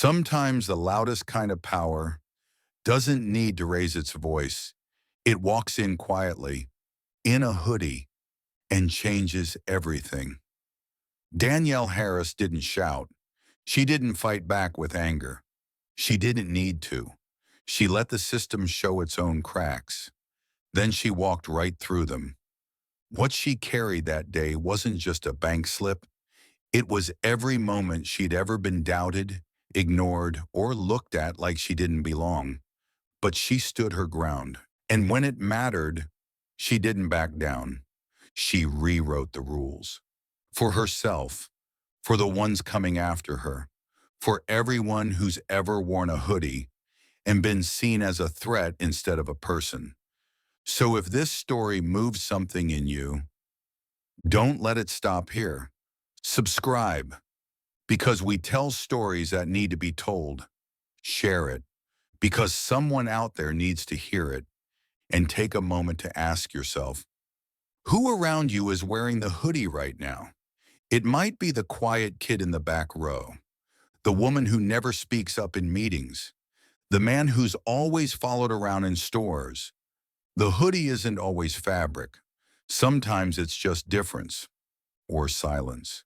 Sometimes the loudest kind of power doesn't need to raise its voice. It walks in quietly, in a hoodie, and changes everything. Danielle Harris didn't shout. She didn't fight back with anger. She didn't need to. She let the system show its own cracks. Then she walked right through them. What she carried that day wasn't just a bank slip. It was every moment she'd ever been doubted, ignored, or looked at like she didn't belong. But she stood her ground. And when it mattered, she didn't back down. She rewrote the rules. For herself, for the ones coming after her, for everyone who's ever worn a hoodie and been seen as a threat instead of a person. So if this story moves something in you, don't let it stop here. Subscribe, because we tell stories that need to be told. Share it, because someone out there needs to hear it. And take a moment to ask yourself, who around you is wearing the hoodie right now? It might be the quiet kid in the back row, the woman who never speaks up in meetings, the man who's always followed around in stores. The hoodie isn't always fabric. Sometimes it's just difference, or silence,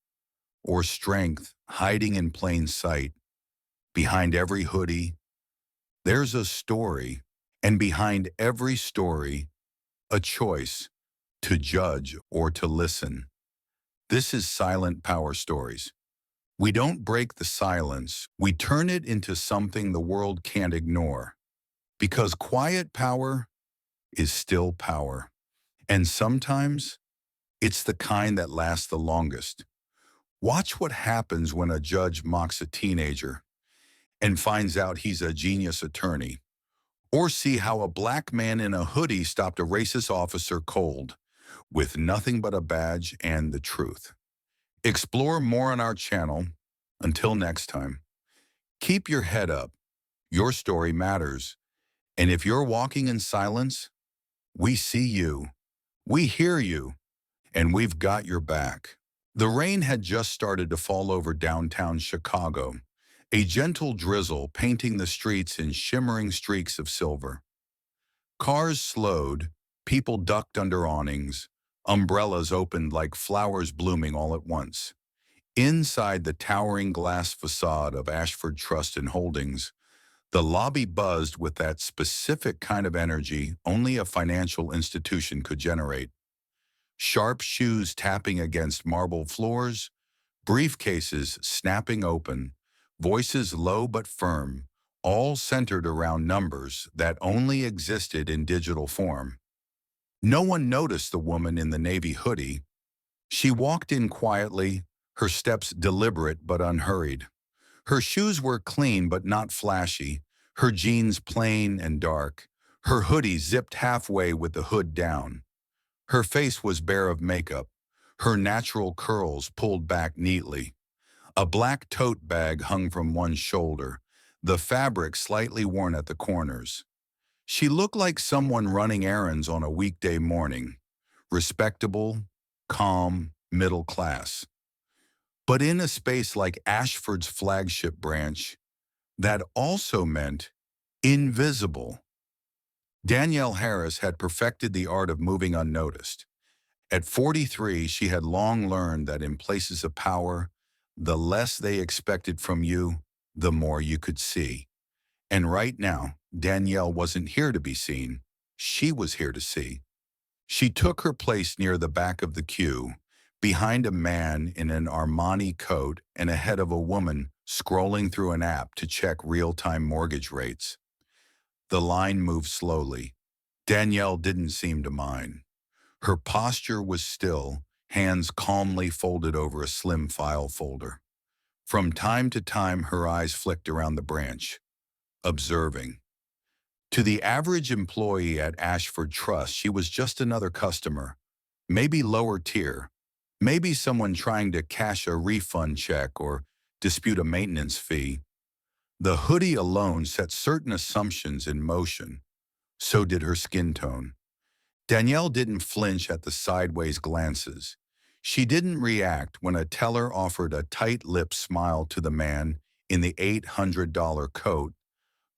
or strength hiding in plain sight. Behind every hoodie, there's a story, and behind every story, a choice to judge or to listen. This is Silent Power Stories. We don't break the silence, we turn it into something the world can't ignore. Because quiet power is still power. And sometimes it's the kind that lasts the longest. Watch what happens when a judge mocks a teenager and finds out he's a genius attorney. Or see how a black man in a hoodie stopped a racist officer cold, with nothing but a badge and the truth. Explore more on our channel. Until next time, keep your head up. Your story matters. And if you're walking in silence, we see you, we hear you, and we've got your back. The rain had just started to fall over downtown Chicago, a gentle drizzle painting the streets in shimmering streaks of silver. Cars slowed, people ducked under awnings, umbrellas opened like flowers blooming all at once. Inside the towering glass facade of Ashford Trust and Holdings, the lobby buzzed with that specific kind of energy only a financial institution could generate. Sharp shoes tapping against marble floors, briefcases snapping open, voices low but firm, all centered around numbers that only existed in digital form. No one noticed the woman in the navy hoodie. She walked in quietly, her steps deliberate but unhurried. Her shoes were clean but not flashy, her jeans plain and dark, her hoodie zipped halfway with the hood down. Her face was bare of makeup, her natural curls pulled back neatly. A black tote bag hung from one shoulder, the fabric slightly worn at the corners. She looked like someone running errands on a weekday morning, respectable, calm, middle class. But in a space like Ashford's flagship branch, that also meant invisible. Danielle Harris had perfected the art of moving unnoticed. At 43, she had long learned that in places of power, the less they expected from you, the more you could see. And right now, Danielle wasn't here to be seen. She was here to see. She took her place near the back of the queue, behind a man in an Armani coat and ahead of a woman scrolling through an app to check real-time mortgage rates. The line moved slowly. Danielle didn't seem to mind. Her posture was still, hands calmly folded over a slim file folder. From time to time, her eyes flicked around the branch, observing. To the average employee at Ashford Trust, she was just another customer, maybe lower tier, maybe someone trying to cash a refund check or dispute a maintenance fee. The hoodie alone set certain assumptions in motion. So did her skin tone. Danielle didn't flinch at the sideways glances. She didn't react when a teller offered a tight-lipped smile to the man in the $800 coat,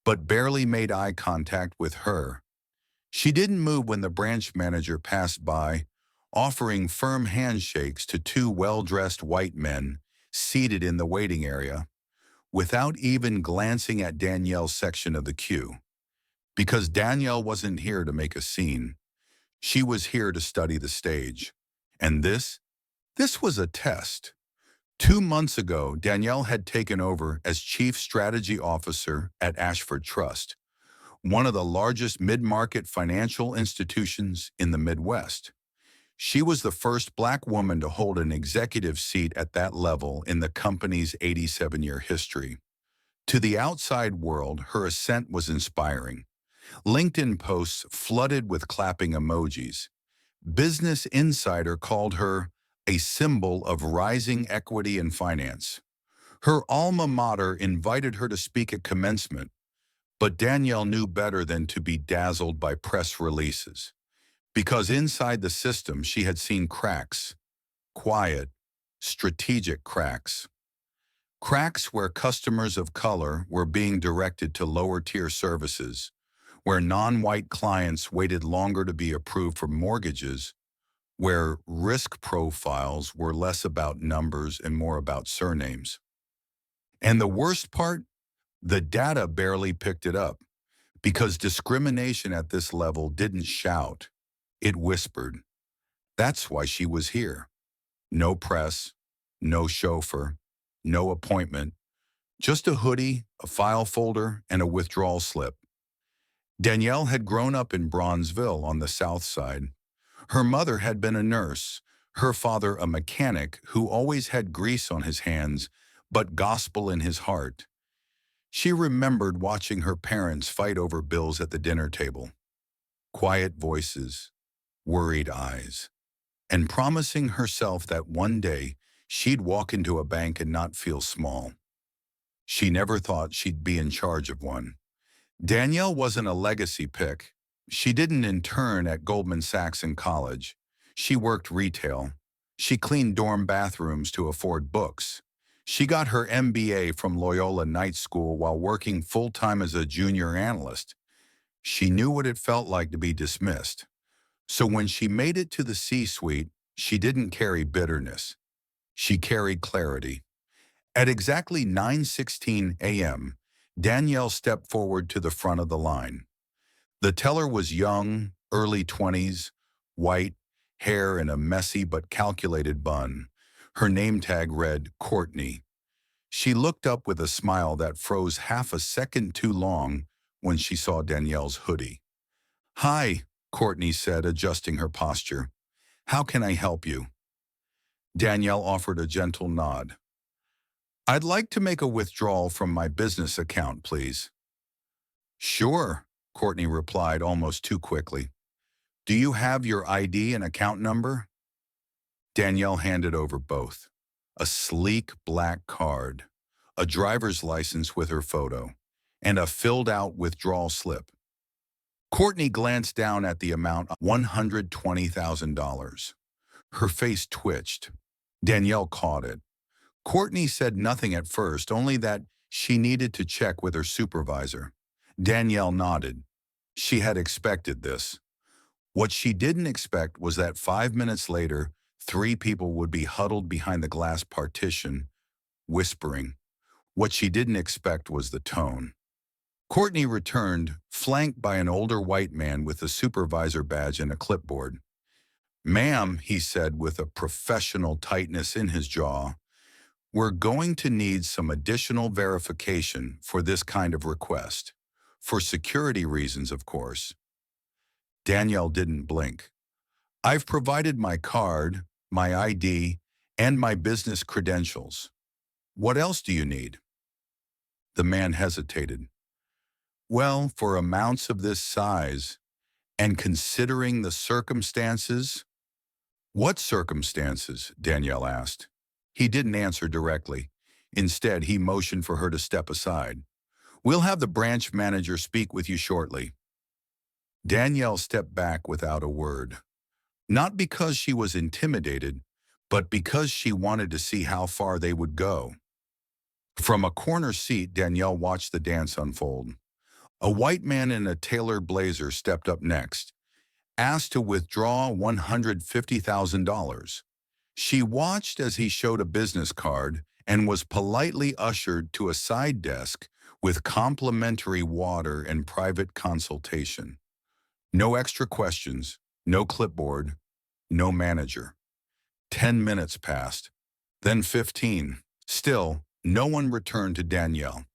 but barely made eye contact with her. She didn't move when the branch manager passed by, offering firm handshakes to two well-dressed white men seated in the waiting area, without even glancing at Danielle's section of the queue. Because Danielle wasn't here to make a scene. She was here to study the stage. And this was a test. 2 months ago, Danielle had taken over as Chief Strategy Officer at Ashford Trust, one of the largest mid-market financial institutions in the Midwest. She was the first Black woman to hold an executive seat at that level in the company's 87-year history. To the outside world, her ascent was inspiring. LinkedIn posts flooded with clapping emojis. Business Insider called her a symbol of rising equity in finance. Her alma mater invited her to speak at commencement, but Danielle knew better than to be dazzled by press releases. Because inside the system, she had seen cracks, quiet, strategic cracks. Cracks where customers of color were being directed to lower-tier services, where non-white clients waited longer to be approved for mortgages, where risk profiles were less about numbers and more about surnames. And the worst part? The data barely picked it up, because discrimination at this level didn't shout, it whispered. That's why she was here. No press, no chauffeur, no appointment, just a hoodie, a file folder, and a withdrawal slip. Danielle had grown up in Bronzeville on the south side. Her mother had been a nurse, her father a mechanic who always had grease on his hands, but gospel in his heart. She remembered watching her parents fight over bills at the dinner table. Quiet voices, worried eyes, and promising herself that one day she'd walk into a bank and not feel small. She never thought she'd be in charge of one. Danielle wasn't a legacy pick. She didn't intern at Goldman Sachs in college. She worked retail. She cleaned dorm bathrooms to afford books. She got her MBA from Loyola Night School while working full-time as a junior analyst. She knew what it felt like to be dismissed. So when she made it to the C-suite, she didn't carry bitterness. She carried clarity. At exactly 9:16 a.m., Danielle stepped forward to the front of the line. The teller was young, early 20s, white, hair in a messy but calculated bun. Her name tag read Courtney. She looked up with a smile that froze half a second too long when she saw Danielle's hoodie. "Hi," Courtney said, adjusting her posture. "How can I help you?" Danielle offered a gentle nod. "I'd like to make a withdrawal from my business account, please." "Sure," Courtney replied almost too quickly. "Do you have your ID and account number?" Danielle handed over both. A sleek black card, a driver's license with her photo, and a filled-out withdrawal slip. Courtney glanced down at the amount, $120,000. Her face twitched. Danielle caught it. Courtney said nothing at first, only that she needed to check with her supervisor. Danielle nodded. She had expected this. What she didn't expect was that 5 minutes later, 3 people would be huddled behind the glass partition, whispering. What she didn't expect was the tone. Courtney returned, flanked by an older white man with a supervisor badge and a clipboard. "Ma'am," he said with a professional tightness in his jaw, "we're going to need some additional verification for this kind of request. For security reasons, of course." Danielle didn't blink. "I've provided my card, my ID, and my business credentials. What else do you need?" The man hesitated. "Well, for amounts of this size, and considering the circumstances—" "What circumstances?" Danielle asked. He didn't answer directly. Instead, he motioned for her to step aside. "We'll have the branch manager speak with you shortly." Danielle stepped back without a word. Not because she was intimidated, but because she wanted to see how far they would go. From a corner seat, Danielle watched the dance unfold. A white man in a tailored blazer stepped up next, asked to withdraw $150,000. She watched as he showed a business card and was politely ushered to a side desk with complimentary water and private consultation. No extra questions, no clipboard, no manager. 10 minutes passed, then 15. Still, no one returned to Danielle.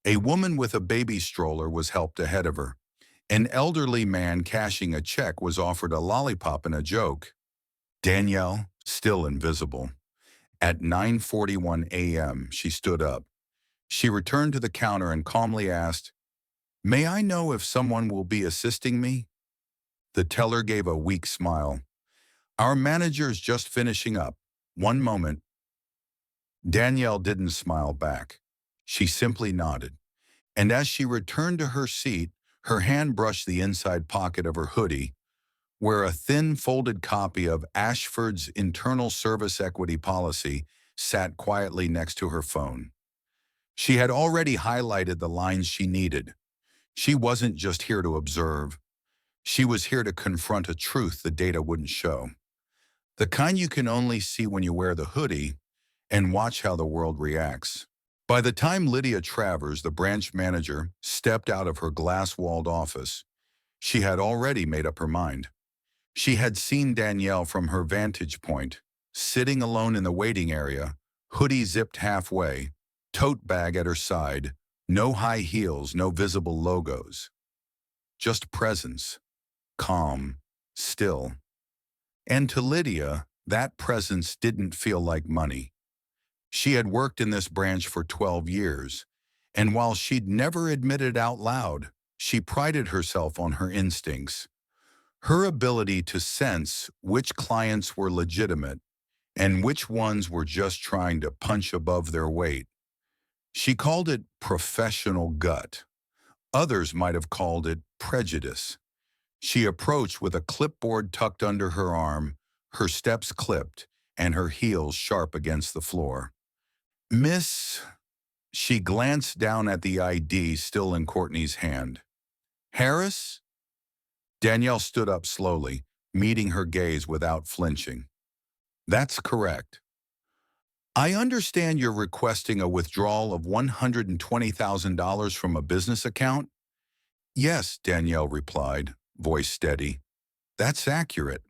A woman with a baby stroller was helped ahead of her. An elderly man cashing a check was offered a lollipop and a joke. Danielle, still invisible. At 9:41 a.m., she stood up. She returned to the counter and calmly asked, "May I know if someone will be assisting me?" The teller gave a weak smile. "Our manager is just finishing up. One moment." Danielle didn't smile back. She simply nodded. And as she returned to her seat, her hand brushed the inside pocket of her hoodie, where a thin folded copy of Ashford's Internal Service Equity Policy sat quietly next to her phone. She had already highlighted the lines she needed. She wasn't just here to observe. She was here to confront a truth the data wouldn't show. The kind you can only see when you wear the hoodie and watch how the world reacts. By the time Lydia Travers, the branch manager, stepped out of her glass-walled office, she had already made up her mind. She had seen Danielle from her vantage point, sitting alone in the waiting area, hoodie zipped halfway, tote bag at her side, no high heels, no visible logos. Just presence, calm, still. And to Lydia, that presence didn't feel like money. She had worked in this branch for 12 years, and while she'd never admitted out loud, she prided herself on her instincts. Her ability to sense which clients were legitimate and which ones were just trying to punch above their weight. She called it professional gut. Others might have called it prejudice. She approached with a clipboard tucked under her arm, her steps clipped, and her heels sharp against the floor. "Miss," she glanced down at the ID still in Courtney's hand. "Harris?" Danielle stood up slowly, meeting her gaze without flinching. "That's correct. I understand you're requesting a withdrawal of $120,000 from a business account?" "Yes," Danielle replied, voice steady. "That's accurate."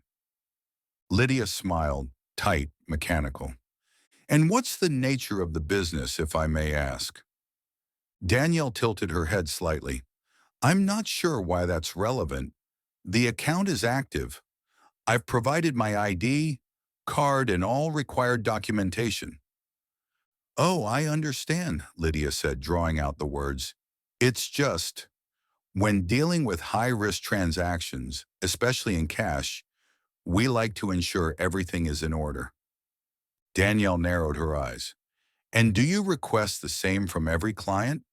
Lydia smiled, tight, mechanical. "And what's the nature of the business, if I may ask?" Danielle tilted her head slightly. "I'm not sure why that's relevant. The account is active. I've provided my ID, card, and all required documentation." "Oh, I understand," Lydia said, drawing out the words. "It's just, when dealing with high-risk transactions, especially in cash, we like to ensure everything is in order." Danielle narrowed her eyes. "And do you request the same from every client?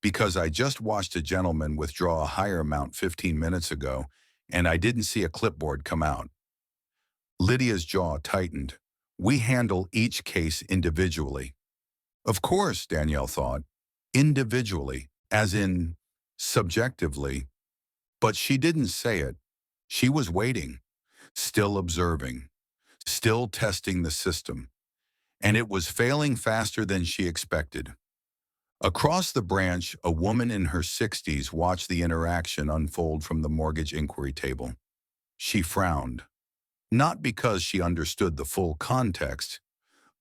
Because I just watched a gentleman withdraw a higher amount 15 minutes ago, and I didn't see a clipboard come out." Lydia's jaw tightened. "We handle each case individually." Of course, Danielle thought. Individually, as in subjectively. But she didn't say it. She was waiting, still observing, still testing the system. And it was failing faster than she expected. Across the branch, a woman in her 60s watched the interaction unfold from the mortgage inquiry table. She frowned, not because she understood the full context,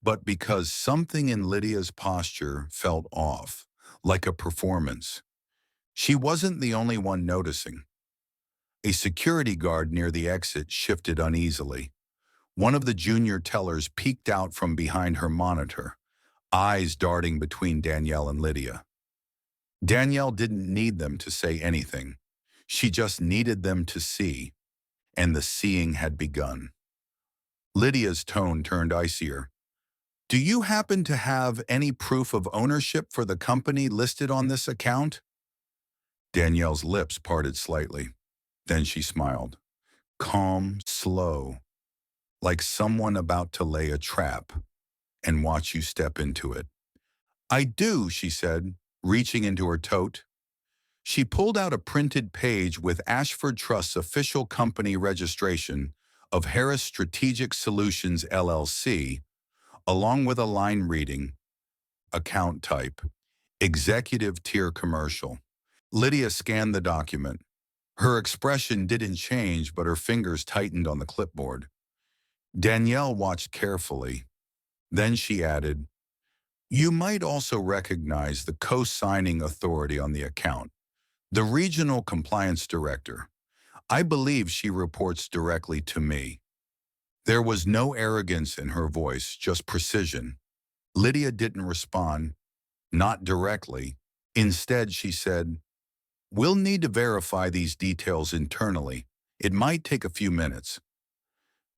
but because something in Lydia's posture felt off, like a performance. She wasn't the only one noticing. A security guard near the exit shifted uneasily. One of the junior tellers peeked out from behind her monitor, eyes darting between Danielle and Lydia. Danielle didn't need them to say anything. She just needed them to see, and the seeing had begun. Lydia's tone turned icier. "Do you happen to have any proof of ownership for the company listed on this account?" Danielle's lips parted slightly. Then she smiled. Calm, slow, like someone about to lay a trap and watch you step into it. I do, she said, reaching into her tote. She pulled out a printed page with Ashford Trust's official company registration of Harris Strategic Solutions LLC, along with a line reading, account type, executive tier commercial. Lydia scanned the document. Her expression didn't change, but her fingers tightened on the clipboard. Danielle watched carefully. Then she added, "You might also recognize the co-signing authority on the account, the regional compliance director. I believe she reports directly to me." There was no arrogance in her voice, just precision. Lydia didn't respond, not directly. Instead, she said, "We'll need to verify these details internally. It might take a few minutes."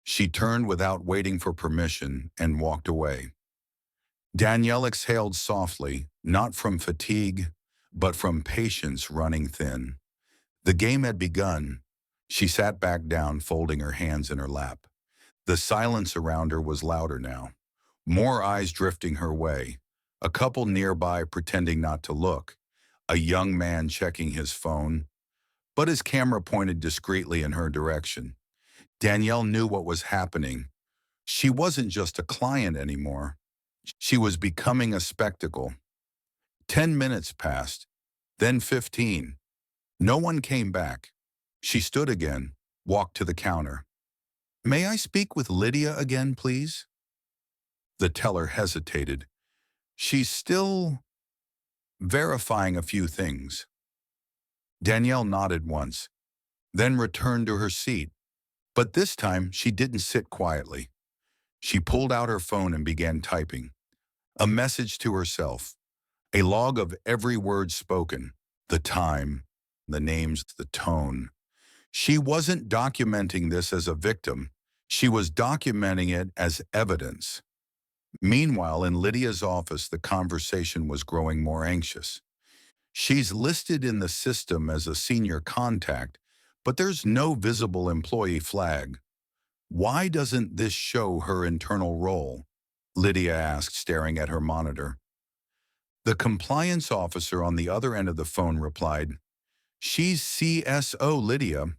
She turned without waiting for permission and walked away. Danielle exhaled softly, not from fatigue, but from patience running thin. The game had begun. She sat back down, folding her hands in her lap. The silence around her was louder now. More eyes drifting her way. A couple nearby pretending not to look. A young man checking his phone, but his camera pointed discreetly in her direction. Danielle knew what was happening. She wasn't just a client anymore. She was becoming a spectacle. 10 minutes passed, then 15. No one came back. She stood again, walked to the counter. "May I speak with Lydia again, please?" The teller hesitated. "She's still verifying a few things." Danielle nodded once, then returned to her seat. But this time, she didn't sit quietly. She pulled out her phone and began typing. A message to herself. A log of every word spoken. The time, the names, the tone. She wasn't documenting this as a victim. She was documenting it as evidence. Meanwhile, in Lydia's office, the conversation was growing more anxious. "She's listed in the system as a senior contact, but there's no visible employee flag. Why doesn't this show her internal role?" Lydia asked, staring at her monitor. The compliance officer on the other end of the phone replied, "She's CSO Lydia.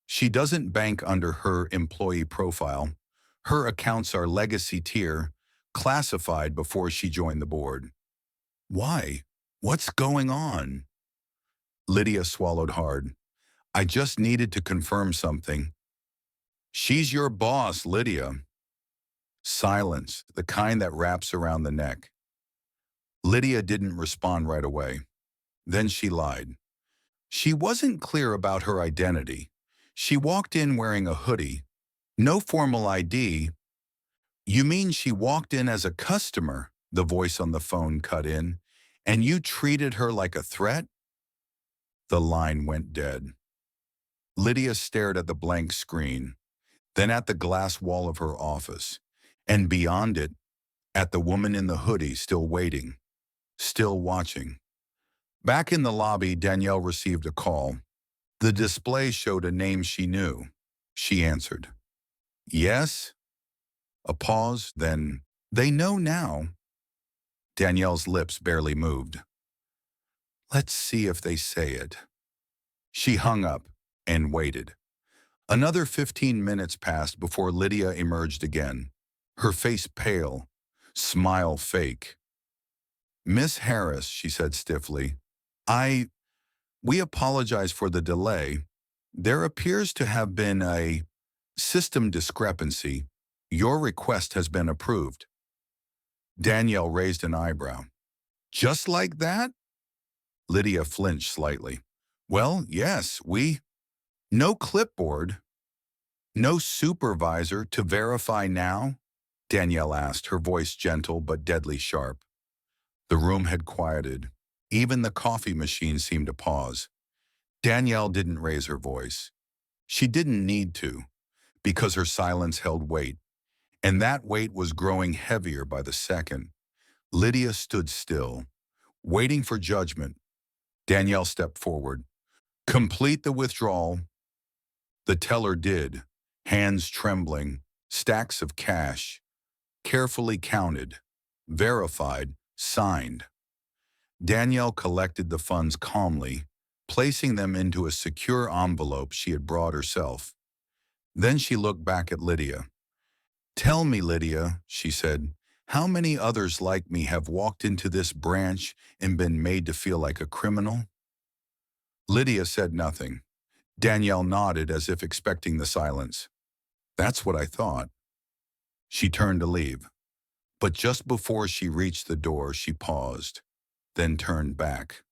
She doesn't bank under her employee profile. Her accounts are legacy tier, classified before she joined the board." "Why? What's going on?" Lydia swallowed hard. "I just needed to confirm something." "She's your boss, Lydia." Silence, the kind that wraps around the neck. Lydia didn't respond right away. Then she lied. She wasn't clear about her identity. She walked in wearing a hoodie. No formal ID. "You mean she walked in as a customer?" The voice on the phone cut in. "And you treated her like a threat?" The line went dead. Lydia stared at the blank screen, then at the glass wall of her office, and beyond it, at the woman in the hoodie still waiting, still watching. Back in the lobby, Danielle received a call. The display showed a name she knew. She answered. "Yes?" A pause, then, "They know now." Danielle's lips barely moved. "Let's see if they say it." She hung up and waited. Another 15 minutes passed before Lydia emerged again, her face pale, smile fake. "Miss Harris," she said stiffly, we apologize for the delay. There appears to have been a system discrepancy. Your request has been approved." Danielle raised an eyebrow. "Just like that?" Lydia flinched slightly. "Well, yes, no clipboard, no supervisor to verify now?" Danielle asked, her voice gentle but deadly sharp. The room had quieted. Even the coffee machine seemed to pause. Danielle didn't raise her voice. She didn't need to, because her silence held weight, and that weight was growing heavier by the second. Lydia stood still, waiting for judgment. Danielle stepped forward. "Complete the withdrawal." The teller did, hands trembling, stacks of cash, carefully counted, verified, Signed. Danielle collected the funds calmly, placing them into a secure envelope she had brought herself. Then she looked back at Lydia. "Tell me, Lydia," she said, "how many others like me have walked into this branch and been made to feel like a criminal?" Lydia said nothing. Danielle nodded as if expecting the silence. "That's what I thought." She turned to leave. But just before she reached the door, she paused, then turned back.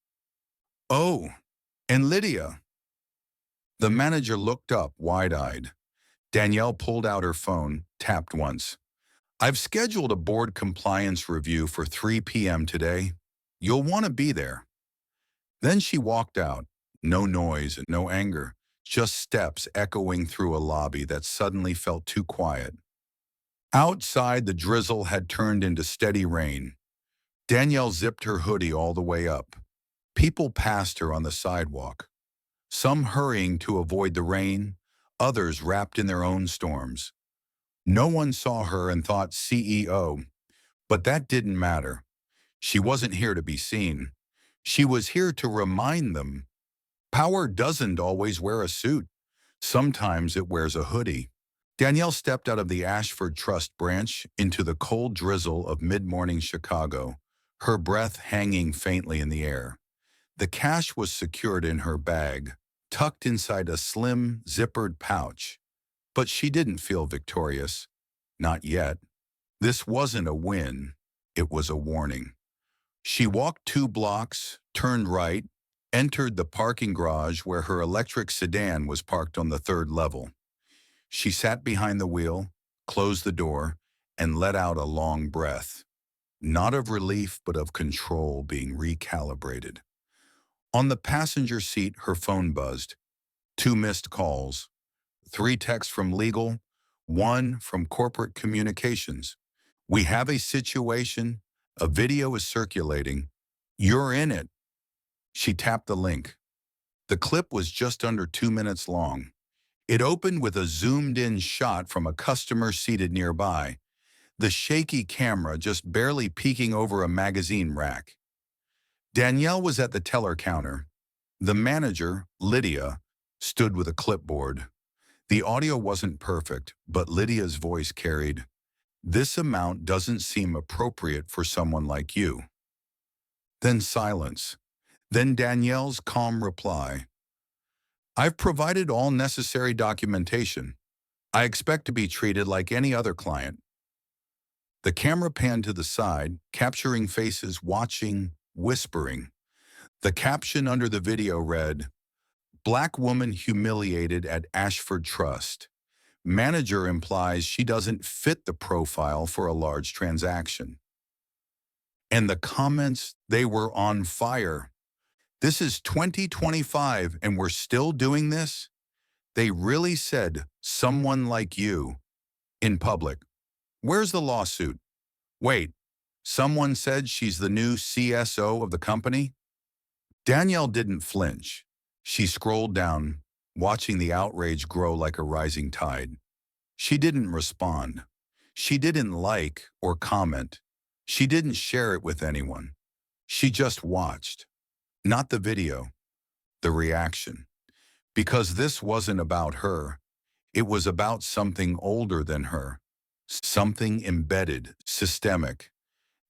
"Oh, and Lydia." The manager looked up, wide-eyed. Danielle pulled out her phone, tapped once. "I've scheduled a board compliance review for 3 p.m. today. You'll want to be there." Then she walked out. No noise and no anger, just steps echoing through a lobby that suddenly felt too quiet. Outside, the drizzle had turned into steady rain. Danielle zipped her hoodie all the way up. People passed her on the sidewalk, some hurrying to avoid the rain, others wrapped in their own storms. No one saw her and thought CEO, but that didn't matter. She wasn't here to be seen. She was here to remind them, power doesn't always wear a suit. Sometimes it wears a hoodie. Danielle stepped out of the Ashford Trust branch into the cold drizzle of mid-morning Chicago, her breath hanging faintly in the air. The cash was secured in her bag, tucked inside a slim, zippered pouch. But she didn't feel victorious. Not yet. This wasn't a win. It was a warning. She walked 2 blocks, turned right, entered the parking garage where her electric sedan was parked on the 3rd level. She sat behind the wheel, closed the door, and let out a long breath. Not of relief, but of control being recalibrated. On the passenger seat, her phone buzzed. 2 missed calls. 3 texts from legal, 1 from corporate communications. "We have a situation. A video is circulating. You're in it." She tapped the link. The clip was just under 2 minutes long. It opened with a zoomed-in shot from a customer seated nearby, the shaky camera just barely peeking over a magazine rack. Danielle was at the teller counter. The manager, Lydia, stood with a clipboard. The audio wasn't perfect, but Lydia's voice carried, "This amount doesn't seem appropriate for someone like you." Then silence. Then Danielle's calm reply, "I've provided all necessary documentation. I expect to be treated like any other client." The camera panned to the side, capturing faces watching, whispering. The caption under the video read, "Black woman humiliated at Ashford Trust. Manager implies she doesn't fit the profile for a large transaction." And the comments, they were on fire. "This is 2025 and we're still doing this? They really said, 'someone like you,' in public. Where's the lawsuit? Wait, someone said she's the new CSO of the company?" Danielle didn't flinch. She scrolled down, watching the outrage grow like a rising tide. She didn't respond. She didn't like or comment. She didn't share it with anyone. She just watched. Not the video, the reaction. Because this wasn't about her. It was about something older than her. Something embedded, systemic,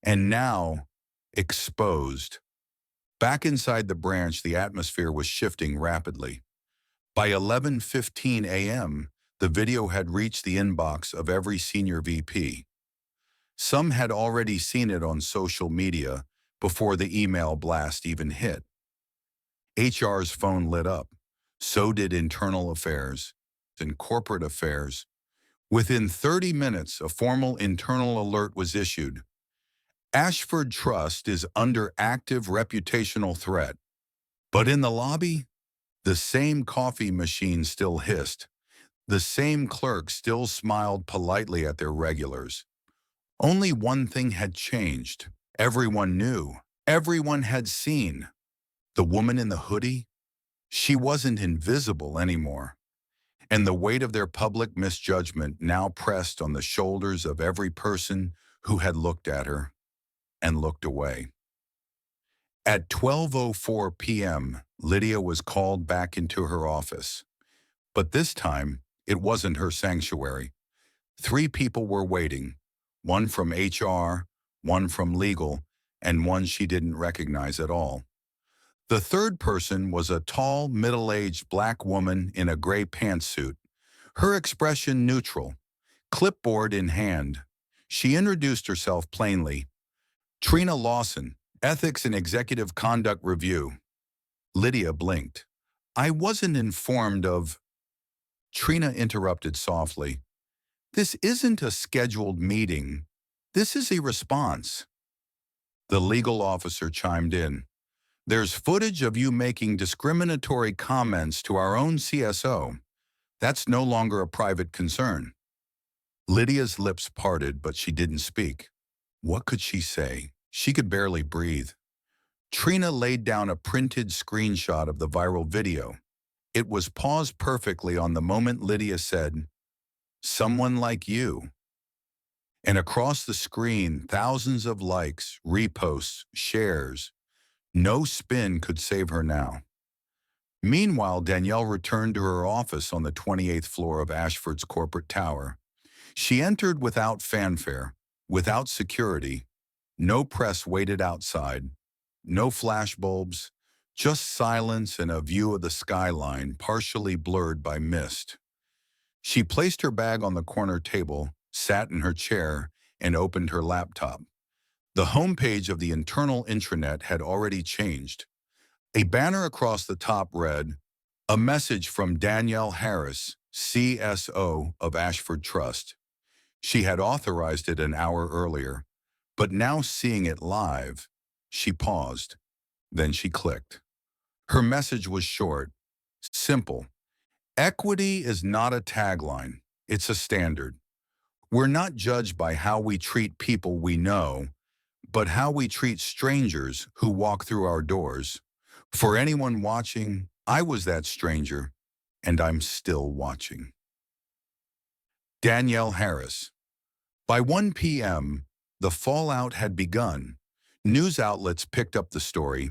and now exposed. Back inside the branch, the atmosphere was shifting rapidly. By 11:15 a.m., the video had reached the inbox of every senior VP. Some had already seen it on social media before the email blast even hit. HR's phone lit up. So did internal affairs and corporate affairs. Within 30 minutes, a formal internal alert was issued. Ashford Trust is under active reputational threat. But in the lobby, the same coffee machine still hissed. The same clerk still smiled politely at their regulars. Only one thing had changed. Everyone knew. Everyone had seen. The woman in the hoodie? She wasn't invisible anymore. And the weight of their public misjudgment now pressed on the shoulders of every person who had looked at her. and looked away. At 12:04 p.m., Lydia was called back into her office. But this time, it wasn't her sanctuary. 3 people were waiting, one from HR, one from legal, and one she didn't recognize at all. The third person was a tall, middle-aged black woman in a gray pantsuit, her expression neutral, clipboard in hand. She introduced herself plainly. "Trina Lawson, Ethics and Executive Conduct Review." Lydia blinked. "I wasn't informed of—" Trina interrupted softly. "This isn't a scheduled meeting. This is a response." The legal officer chimed in. "There's footage of you making discriminatory comments to our own CSO. That's no longer a private concern." Lydia's lips parted, but she didn't speak. What could she say? She could barely breathe. Trina laid down a printed screenshot of the viral video. It was paused perfectly on the moment Lydia said, "Someone like you." And across the screen, thousands of likes, reposts, shares. No spin could save her now. Meanwhile, Danielle returned to her office on the 28th floor of Ashford's corporate tower. She entered without fanfare, without security. No press waited outside. No flashbulbs, just silence and a view of the skyline partially blurred by mist. She placed her bag on the corner table, sat in her chair, and opened her laptop. The homepage of the internal intranet had already changed. A banner across the top read, "A message from Danielle Harris, CSO of Ashford Trust." She had authorized it an hour earlier, but now seeing it live, she paused. Then she clicked. Her message was short, simple. Equity is not a tagline, it's a standard. We're not judged by how we treat people we know, but how we treat strangers who walk through our doors. For anyone watching, I was that stranger, and I'm still watching. Danielle Harris. By 1 p.m., the fallout had begun. News outlets picked up the story,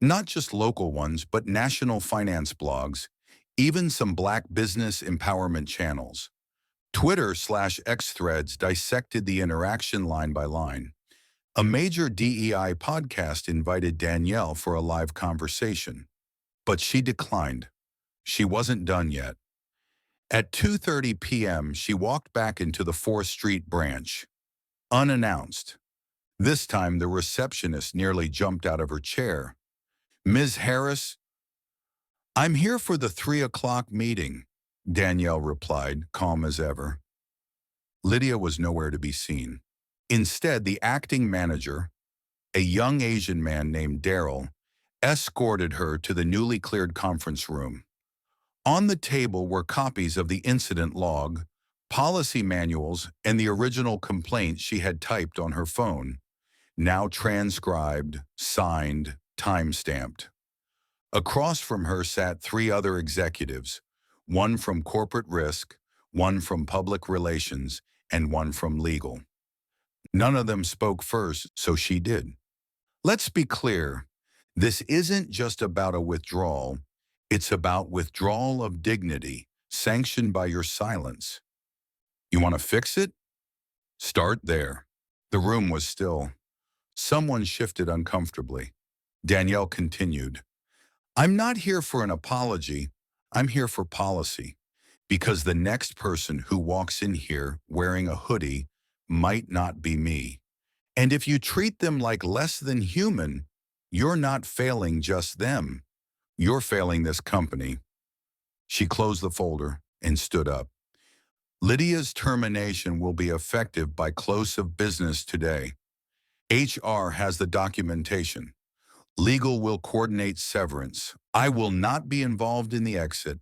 not just local ones, but national finance blogs, even some Black business empowerment channels. Twitter/X threads dissected the interaction line by line. A major DEI podcast invited Danielle for a live conversation, but she declined. She wasn't done yet. At 2:30 p.m., she walked back into the 4th Street branch, unannounced. This time, the receptionist nearly jumped out of her chair. "Ms. Harris?" "I'm here for the 3 o'clock meeting," Danielle replied, calm as ever. Lydia was nowhere to be seen. Instead, the acting manager, a young Asian man named Daryl, escorted her to the newly cleared conference room. On the table were copies of the incident log, policy manuals, and the original complaint she had typed on her phone, now transcribed, signed, time-stamped. Across from her sat 3 other executives, one from corporate risk, one from public relations, and one from legal. None of them spoke first, so she did. Let's be clear, this isn't just about a withdrawal, it's about withdrawal of dignity, sanctioned by your silence. You want to fix it? Start there. The room was still. Someone shifted uncomfortably. Danielle continued, "I'm not here for an apology, I'm here for policy. Because the next person who walks in here wearing a hoodie might not be me. And if you treat them like less than human, you're not failing just them. You're failing this company." She closed the folder and stood up. "Lydia's termination will be effective by close of business today. HR has the documentation. Legal will coordinate severance. I will not be involved in the exit,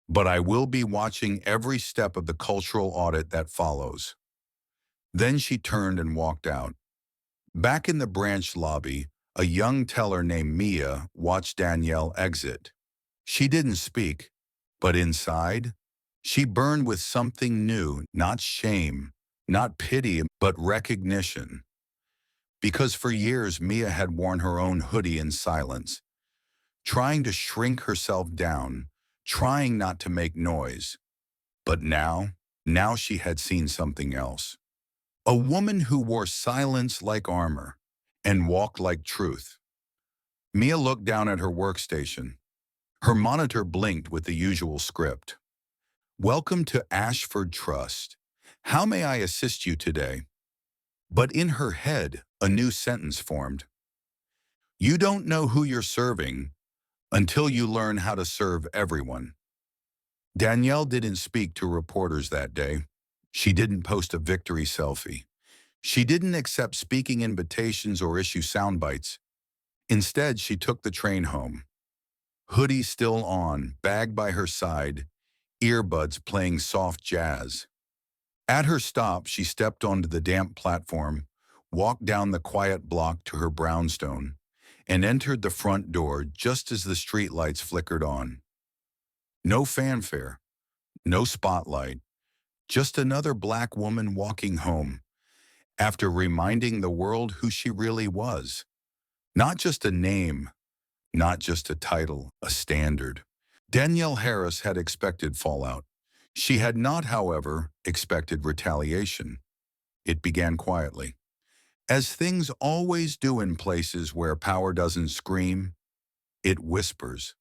but I will be watching every step of the cultural audit that follows." Then she turned and walked out. Back in the branch lobby, a young teller named Mia watched Danielle exit. She didn't speak, but inside, she burned with something new, not shame, not pity, but recognition. Because for years, Mia had worn her own hoodie in silence, trying to shrink herself down, trying not to make noise. But now she had seen something else. A woman who wore silence like armor and walked like truth. Mia looked down at her workstation. Her monitor blinked with the usual script. Welcome to Ashford Trust. How may I assist you today? But in her head, a new sentence formed. You don't know who you're serving until you learn how to serve everyone. Danielle didn't speak to reporters that day. She didn't post a victory selfie. She didn't accept speaking invitations or issue sound bites. Instead, she took the train home. Hoodie still on, bag by her side, earbuds playing soft jazz. At her stop, she stepped onto the damp platform, walked down the quiet block to her brownstone, and entered the front door just as the streetlights flickered on. No fanfare, no spotlight, just another black woman walking home, after reminding the world who she really was. Not just a name, not just a title, a standard. Danielle Harris had expected fallout. She had not, however, expected retaliation. It began quietly. As things always do in places where power doesn't scream, it whispers.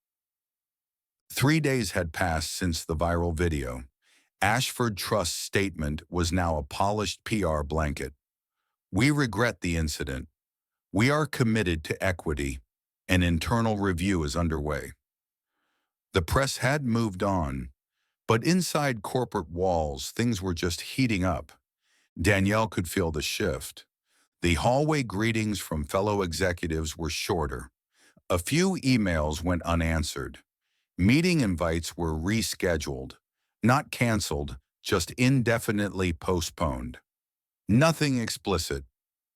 3 days had passed since the viral video. Ashford Trust's statement was now a polished PR blanket. We regret the incident. We are committed to equity. An internal review is underway. The press had moved on, but inside corporate walls, things were just heating up. Danielle could feel the shift. The hallway greetings from fellow executives were shorter. A few emails went unanswered. Meeting invites were rescheduled, not canceled, just indefinitely postponed. Nothing explicit,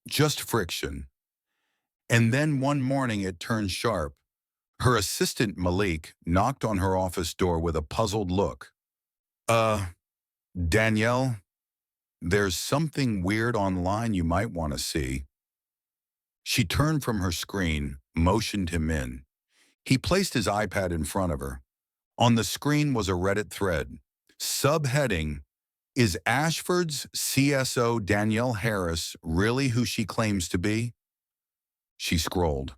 just friction. And then one morning it turned sharp. Her assistant Malik knocked on her office door with a puzzled look. Danielle, there's something weird online you might want to see. She turned from her screen, motioned him in. He placed his iPad in front of her. On the screen was a Reddit thread. Subheading, is Ashford's CSO Danielle Harris really who she claims to be? She scrolled.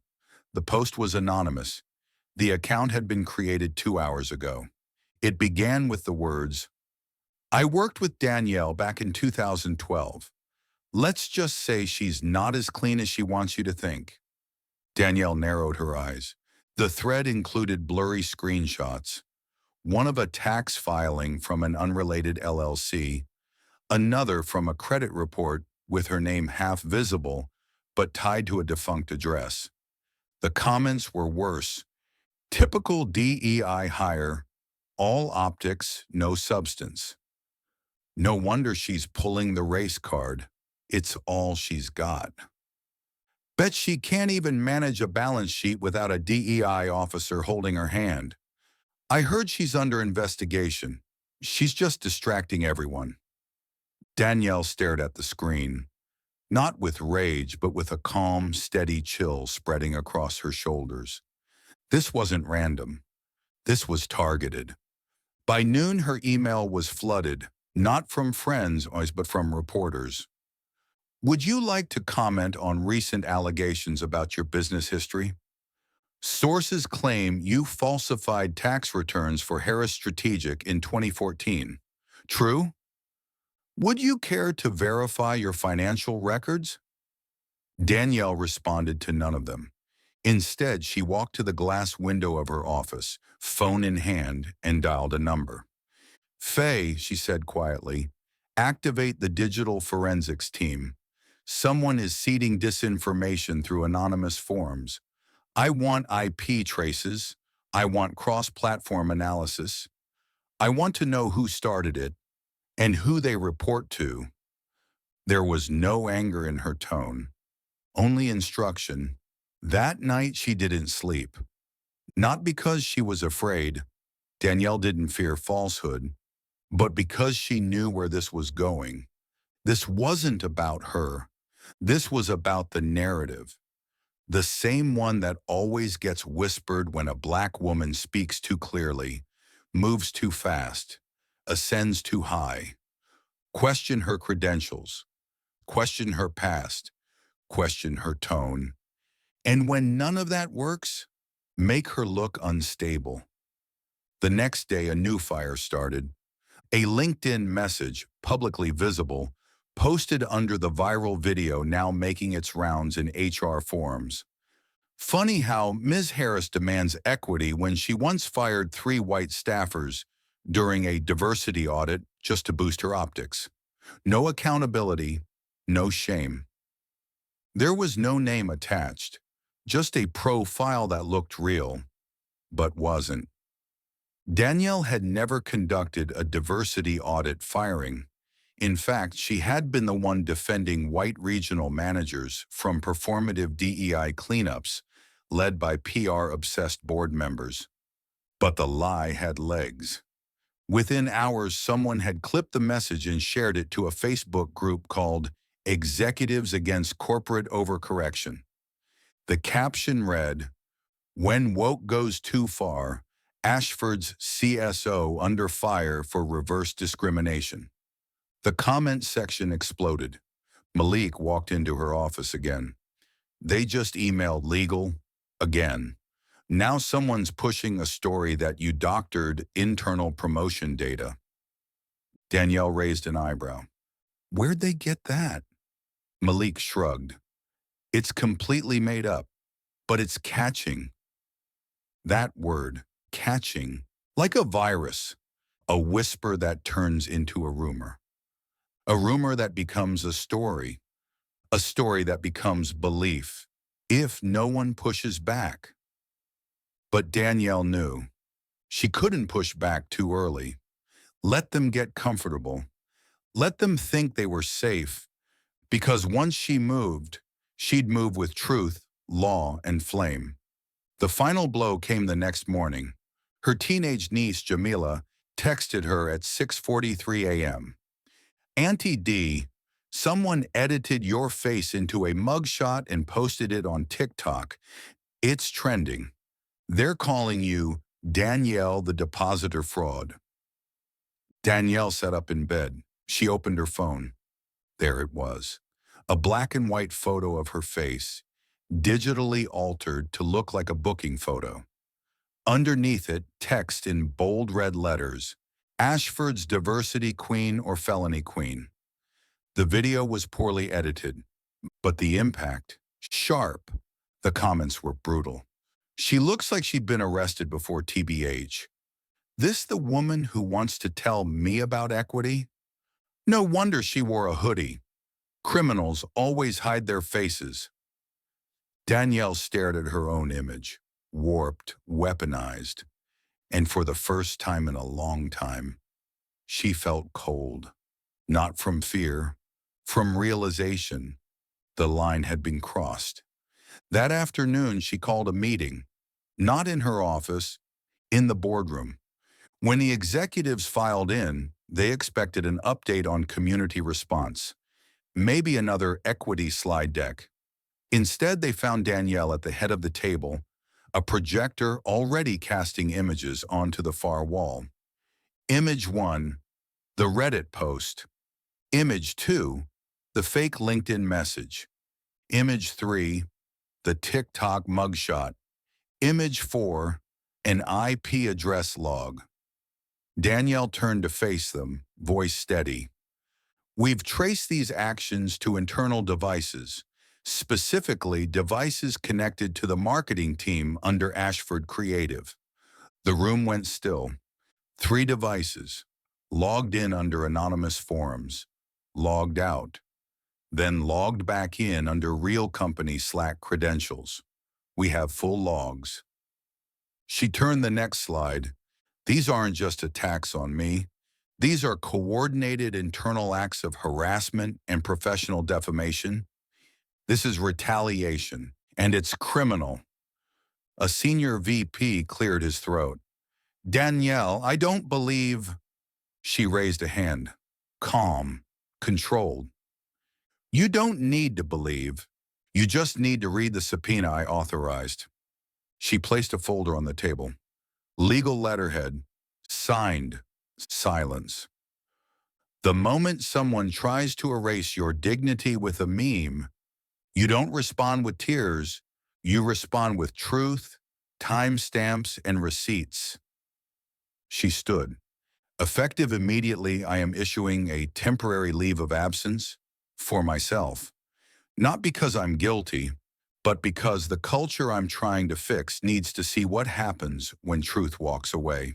The post was anonymous. The account had been created 2 hours ago. It began with the words, I worked with Danielle back in 2012. Let's just say she's not as clean as she wants you to think. Danielle narrowed her eyes. The thread included blurry screenshots. One of a tax filing from an unrelated LLC, another from a credit report with her name half visible, but tied to a defunct address. The comments were worse. Typical DEI hire, all optics, no substance. No wonder she's pulling the race card. It's all she's got. Bet she can't even manage a balance sheet without a DEI officer holding her hand. I heard she's under investigation. She's just distracting everyone. Danielle stared at the screen, not with rage, but with a calm, steady chill spreading across her shoulders. This wasn't random. This was targeted. By noon, her email was flooded, not from friends, but from reporters. Would you like to comment on recent allegations about your business history? Sources claim you falsified tax returns for Harris Strategic in 2014. True? Would you care to verify your financial records? Danielle responded to none of them. Instead, she walked to the glass window of her office, phone in hand, and dialed a number. Faye, she said quietly, activate the digital forensics team. Someone is seeding disinformation through anonymous forms. I want IP traces. I want cross-platform analysis. I want to know who started it and who they report to. There was no anger in her tone, only instruction. That night she didn't sleep. Not because she was afraid. Danielle didn't fear falsehood, but because she knew where this was going. This wasn't about her. This was about the narrative, the same one that always gets whispered when a black woman speaks too clearly, moves too fast, ascends too high. Question her credentials, question her past, question her tone. And when none of that works, make her look unstable. The next day, a new fire started. A LinkedIn message, publicly visible, posted under the viral video now making its rounds in HR forums. Funny how Ms. Harris demands equity when she once fired 3 white staffers during a diversity audit just to boost her optics. No accountability, no shame. There was no name attached, just a profile that looked real, but wasn't. Danielle had never conducted a diversity audit firing. In fact, she had been the one defending white regional managers from performative DEI cleanups led by PR-obsessed board members. But the lie had legs. Within hours, someone had clipped the message and shared it to a Facebook group called Executives Against Corporate Overcorrection. The caption read, "When woke goes too far, Ashford's CSO under fire for reverse discrimination." The comment section exploded. Malik walked into her office again. They just emailed legal again. Now someone's pushing a story that you doctored internal promotion data. Danielle raised an eyebrow. Where'd they get that? Malik shrugged. It's completely made up, but it's catching. That word, catching, like a virus, a whisper that turns into a rumor that becomes a story that becomes belief, if no one pushes back. But Danielle knew she couldn't push back too early. Let them get comfortable. Let them think they were safe, because once she moved, she'd move with truth, law, and flame. The final blow came the next morning. Her teenage niece, Jamila, texted her at 6:43 a.m. Auntie D, someone edited your face into a mugshot and posted it on TikTok. It's trending. They're calling you Danielle the Depositor Fraud. Danielle sat up in bed. She opened her phone. There it was. A black and white photo of her face, digitally altered to look like a booking photo. Underneath it, text in bold red letters, Ashford's Diversity Queen or Felony Queen. The video was poorly edited, but the impact, sharp. The comments were brutal. She looks like she'd been arrested before TBH. This the woman who wants to tell me about equity? No wonder she wore a hoodie. Criminals always hide their faces. Danielle stared at her own image, warped, weaponized, and for the first time in a long time, she felt cold. Not from fear, from realization. The line had been crossed. That afternoon, she called a meeting, not in her office, in the boardroom. When the executives filed in, they expected an update on community response, maybe another equity slide deck. Instead, they found Danielle at the head of the table, a projector already casting images onto the far wall. Image 1, the Reddit post. Image 2, the fake LinkedIn message. Image 3, the TikTok mugshot. Image 4, an IP address log. Danielle turned to face them, voice steady. We've traced these actions to internal devices, specifically devices connected to the marketing team under Ashford Creative. The room went still. 3 devices, logged in under anonymous forums, logged out, then logged back in under real company Slack credentials. We have full logs. She turned the next slide. These aren't just attacks on me. These are coordinated internal acts of harassment and professional defamation. This is retaliation, and it's criminal. A senior VP cleared his throat. Danielle, I don't believe... She raised a hand. Calm, controlled. You don't need to believe. You just need to read the subpoena I authorized. She placed a folder on the table. Legal letterhead. Signed. Silence. The moment someone tries to erase your dignity with a meme, you don't respond with tears. You respond with truth, timestamps, and receipts. She stood. Effective immediately, I am issuing a temporary leave of absence for myself. Not because I'm guilty, but because the culture I'm trying to fix needs to see what happens when truth walks away.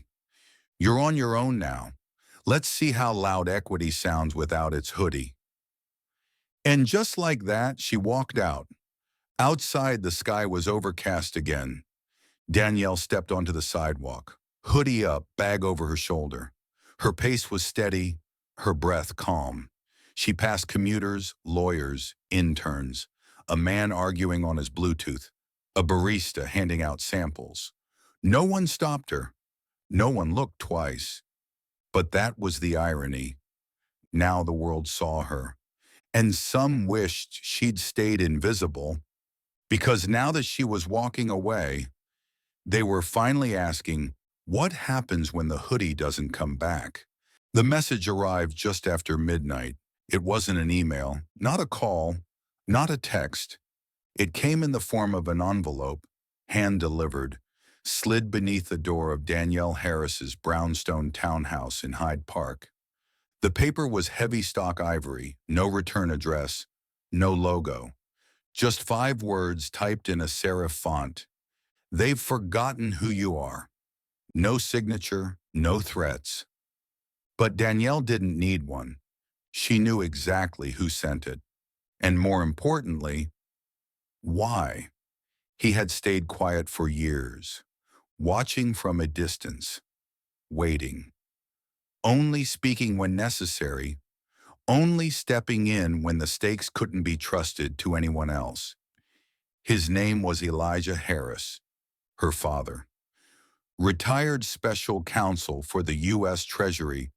You're on your own now. Let's see how loud equity sounds without its hoodie. And just like that, she walked out. Outside, the sky was overcast again. Danielle stepped onto the sidewalk, hoodie up, bag over her shoulder. Her pace was steady, her breath calm. She passed commuters, lawyers, interns, a man arguing on his Bluetooth, a barista handing out samples. No one stopped her. No one looked twice. But that was the irony. Now the world saw her. And some wished she'd stayed invisible, because now that she was walking away, they were finally asking, what happens when the hoodie doesn't come back? The message arrived just after midnight. It wasn't an email, not a call, not a text. It came in the form of an envelope, hand-delivered, slid beneath the door of Danielle Harris's brownstone townhouse in Hyde Park. The paper was heavy stock ivory, no return address, no logo. Just 5 words typed in a serif font. They've forgotten who you are. No signature, no threats. But Danielle didn't need one. She knew exactly who sent it. And more importantly, why. He had stayed quiet for years, watching from a distance, waiting, only speaking when necessary, only stepping in when the stakes couldn't be trusted to anyone else. His name was Elijah Harris, her father. Retired special counsel for the U.S. Treasury,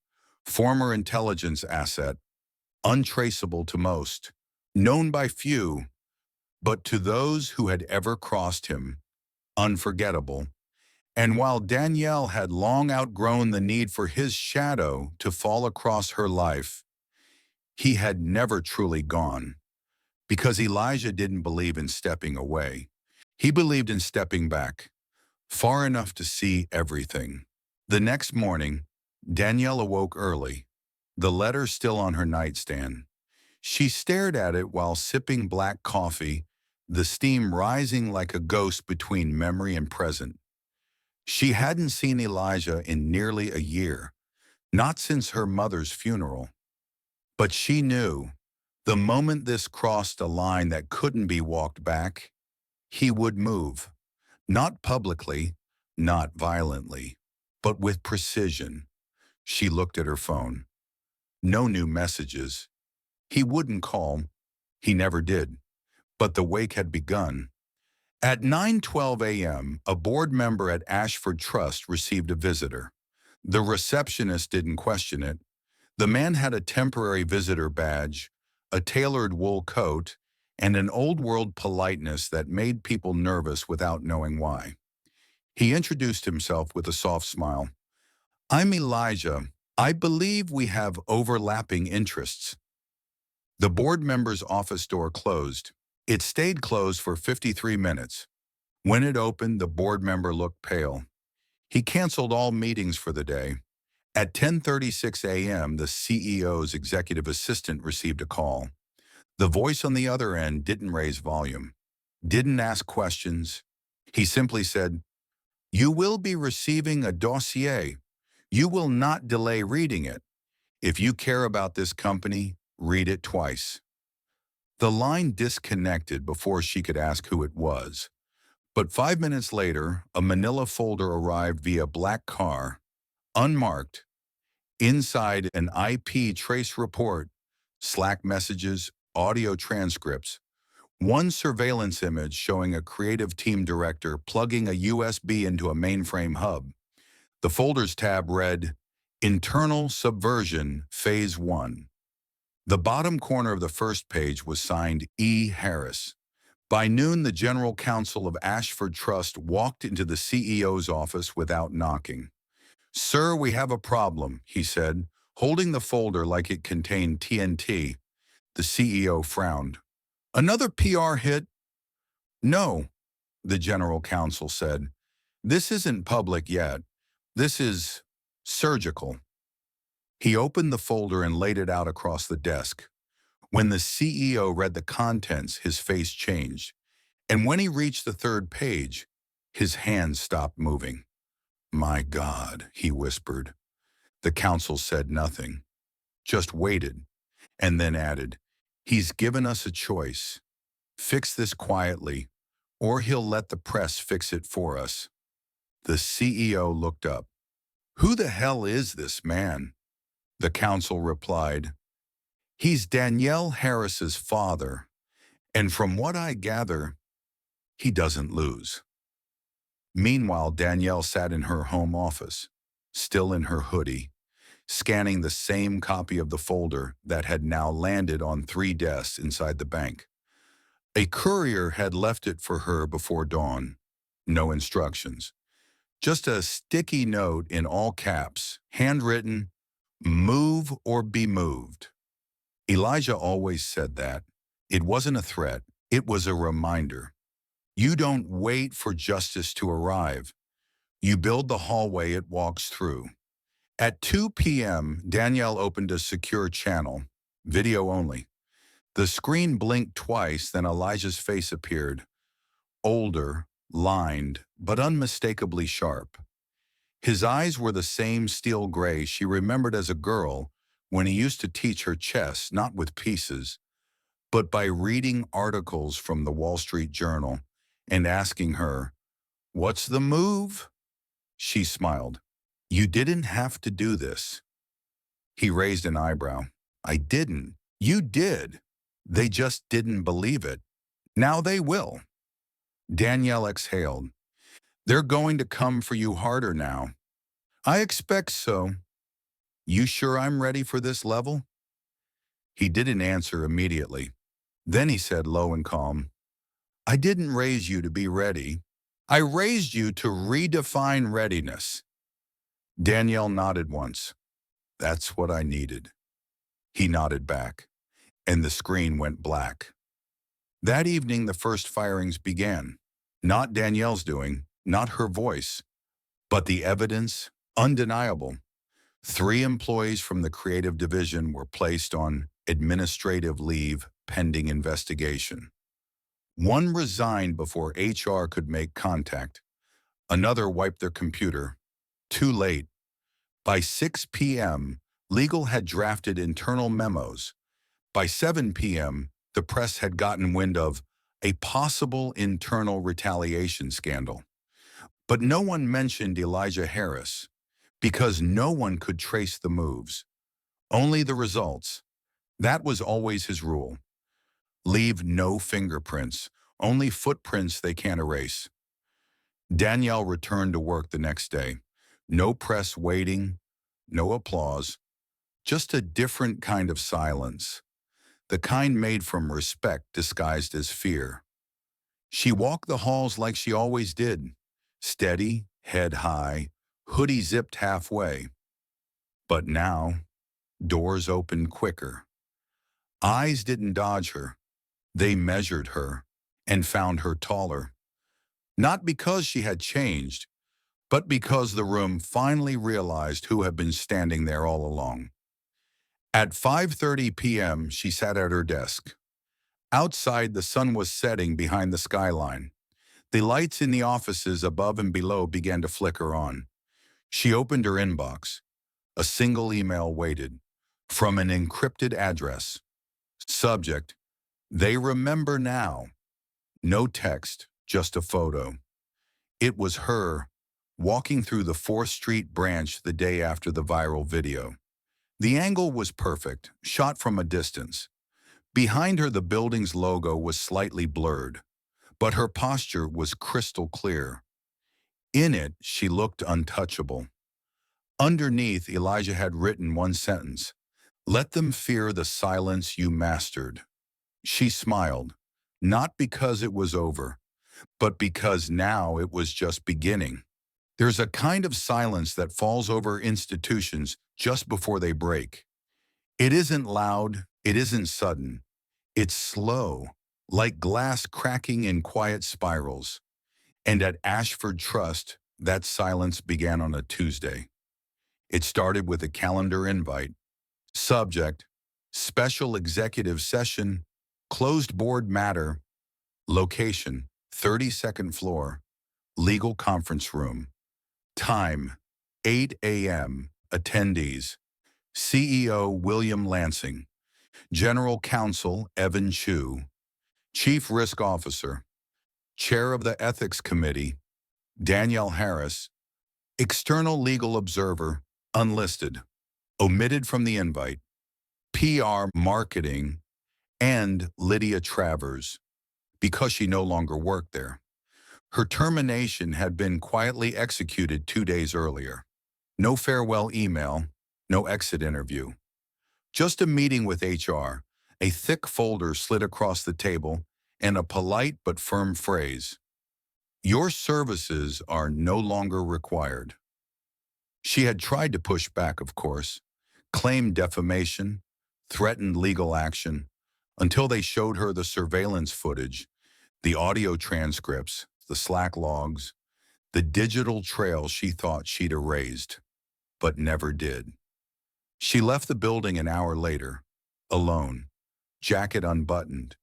former intelligence asset, untraceable to most, known by few, but to those who had ever crossed him, unforgettable. And while Danielle had long outgrown the need for his shadow to fall across her life, he had never truly gone, because Elijah didn't believe in stepping away. He believed in stepping back, far enough to see everything. The next morning, Danielle awoke early, the letter still on her nightstand. She stared at it while sipping black coffee, the steam rising like a ghost between memory and present. She hadn't seen Elijah in nearly a year, not since her mother's funeral. But she knew, the moment this crossed a line that couldn't be walked back, he would move. Not publicly, not violently, but with precision. She looked at her phone. No new messages. He wouldn't call. He never did. But the wake had begun. At 9:12 a.m., a board member at Ashford Trust received a visitor. The receptionist didn't question it. The man had a temporary visitor badge, a tailored wool coat, and an old-world politeness that made people nervous without knowing why. He introduced himself with a soft smile. I'm Elijah. I believe we have overlapping interests. The board member's office door closed. It stayed closed for 53 minutes. When it opened, the board member looked pale. He canceled all meetings for the day. At 10:36 a.m., the CEO's executive assistant received a call. The voice on the other end didn't raise volume, didn't ask questions. He simply said, "You will be receiving a dossier. You will not delay reading it. If you care about this company, read it twice." The line disconnected before she could ask who it was. But 5 minutes later, a manila folder arrived via black car, unmarked. Inside, an IP trace report, Slack messages, audio transcripts, one surveillance image showing a creative team director plugging a USB into a mainframe hub. The folders tab read, Internal Subversion Phase 1. The bottom corner of the first page was signed E. Harris. By noon, the general counsel of Ashford Trust walked into the CEO's office without knocking. "Sir, we have a problem," he said, holding the folder like it contained TNT. The CEO frowned. "Another PR hit?" "No," the general counsel said. "This isn't public yet. This is surgical." He opened the folder and laid it out across the desk. When the CEO read the contents, his face changed. And when he reached the third page, his hands stopped moving. "My God," he whispered. The counsel said nothing, just waited, and then added, "He's given us a choice. Fix this quietly, or he'll let the press fix it for us." The CEO looked up. "Who the hell is this man?" The counsel replied, "He's Danielle Harris's father, and from what I gather, he doesn't lose." Meanwhile, Danielle sat in her home office, still in her hoodie, scanning the same copy of the folder that had now landed on 3 desks inside the bank. A courier had left it for her before dawn. No instructions. Just a sticky note in all caps, handwritten, "Move or be moved." Elijah always said that. It wasn't a threat. It was a reminder. You don't wait for justice to arrive. You build the hallway it walks through. At 2 p.m., Danielle opened a secure channel, video only. The screen blinked twice, then Elijah's face appeared. Older, lined, but unmistakably sharp. His eyes were the same steel gray she remembered as a girl when he used to teach her chess, not with pieces, but by reading articles from the Wall Street Journal and asking her, "What's the move?" She smiled. "You didn't have to do this." He raised an eyebrow. "I didn't. You did. They just didn't believe it. Now they will." Danielle exhaled. "They're going to come for you harder now." "I expect so. You sure I'm ready for this level?" He didn't answer immediately. Then he said low and calm, "I didn't raise you to be ready. I raised you to redefine readiness." Danielle nodded once. "That's what I needed." He nodded back, and the screen went black. That evening, the first firings began. Not Danielle's doing, not her voice, but the evidence, undeniable. 3 employees from the creative division were placed on administrative leave pending investigation. One resigned before HR could make contact. Another wiped their computer. Too late. By 6 p.m., legal had drafted internal memos. By 7 p.m., the press had gotten wind of a possible internal retaliation scandal. But no one mentioned Elijah Harris, because no one could trace the moves. Only the results. That was always his rule. Leave no fingerprints, only footprints they can't erase. Danielle returned to work the next day. No press waiting, no applause, just a different kind of silence, the kind made from respect disguised as fear. She walked the halls like she always did, steady, head high, hoodie zipped halfway. But now, doors opened quicker. Eyes didn't dodge her. They measured her and found her taller. Not because she had changed, but because the room finally realized who had been standing there all along. At 5:30 p.m., she sat at her desk. Outside, the sun was setting behind the skyline. The lights in the offices above and below began to flicker on. She opened her inbox. A single email waited, from an encrypted address. Subject: "They remember now." No text, just a photo. It was her, walking through the 4th Street branch the day after the viral video. The angle was perfect, shot from a distance. Behind her, the building's logo was slightly blurred, but her posture was crystal clear. In it, she looked untouchable. Underneath, Elijah had written one sentence: Let them fear the silence you mastered. She smiled, not because it was over, but because now it was just beginning. There's a kind of silence that falls over institutions just before they break. It isn't loud, it isn't sudden. It's slow, like glass cracking in quiet spirals. And at Ashford Trust, that silence began on a Tuesday. It started with a calendar invite. Subject: Special Executive Session, Closed Board Matter. Location: 32nd floor, Legal Conference Room. Time: 8 a.m. Attendees: CEO William Lansing, General Counsel Evan Chu, Chief Risk Officer, Chair of the Ethics Committee Danielle Harris, External Legal Observer, unlisted. Omitted from the invite: PR Marketing and Lydia Travers, because she no longer worked there. Her termination had been quietly executed 2 days earlier. No farewell email, no exit interview. Just a meeting with HR, a thick folder slid across the table, and a polite but firm phrase: "Your services are no longer required." She had tried to push back, of course, claimed defamation, threatened legal action, until they showed her the surveillance footage, the audio transcripts, the Slack logs, the digital trail she thought she'd erased, but never did. She left the building an hour later, alone, jacket unbuttoned,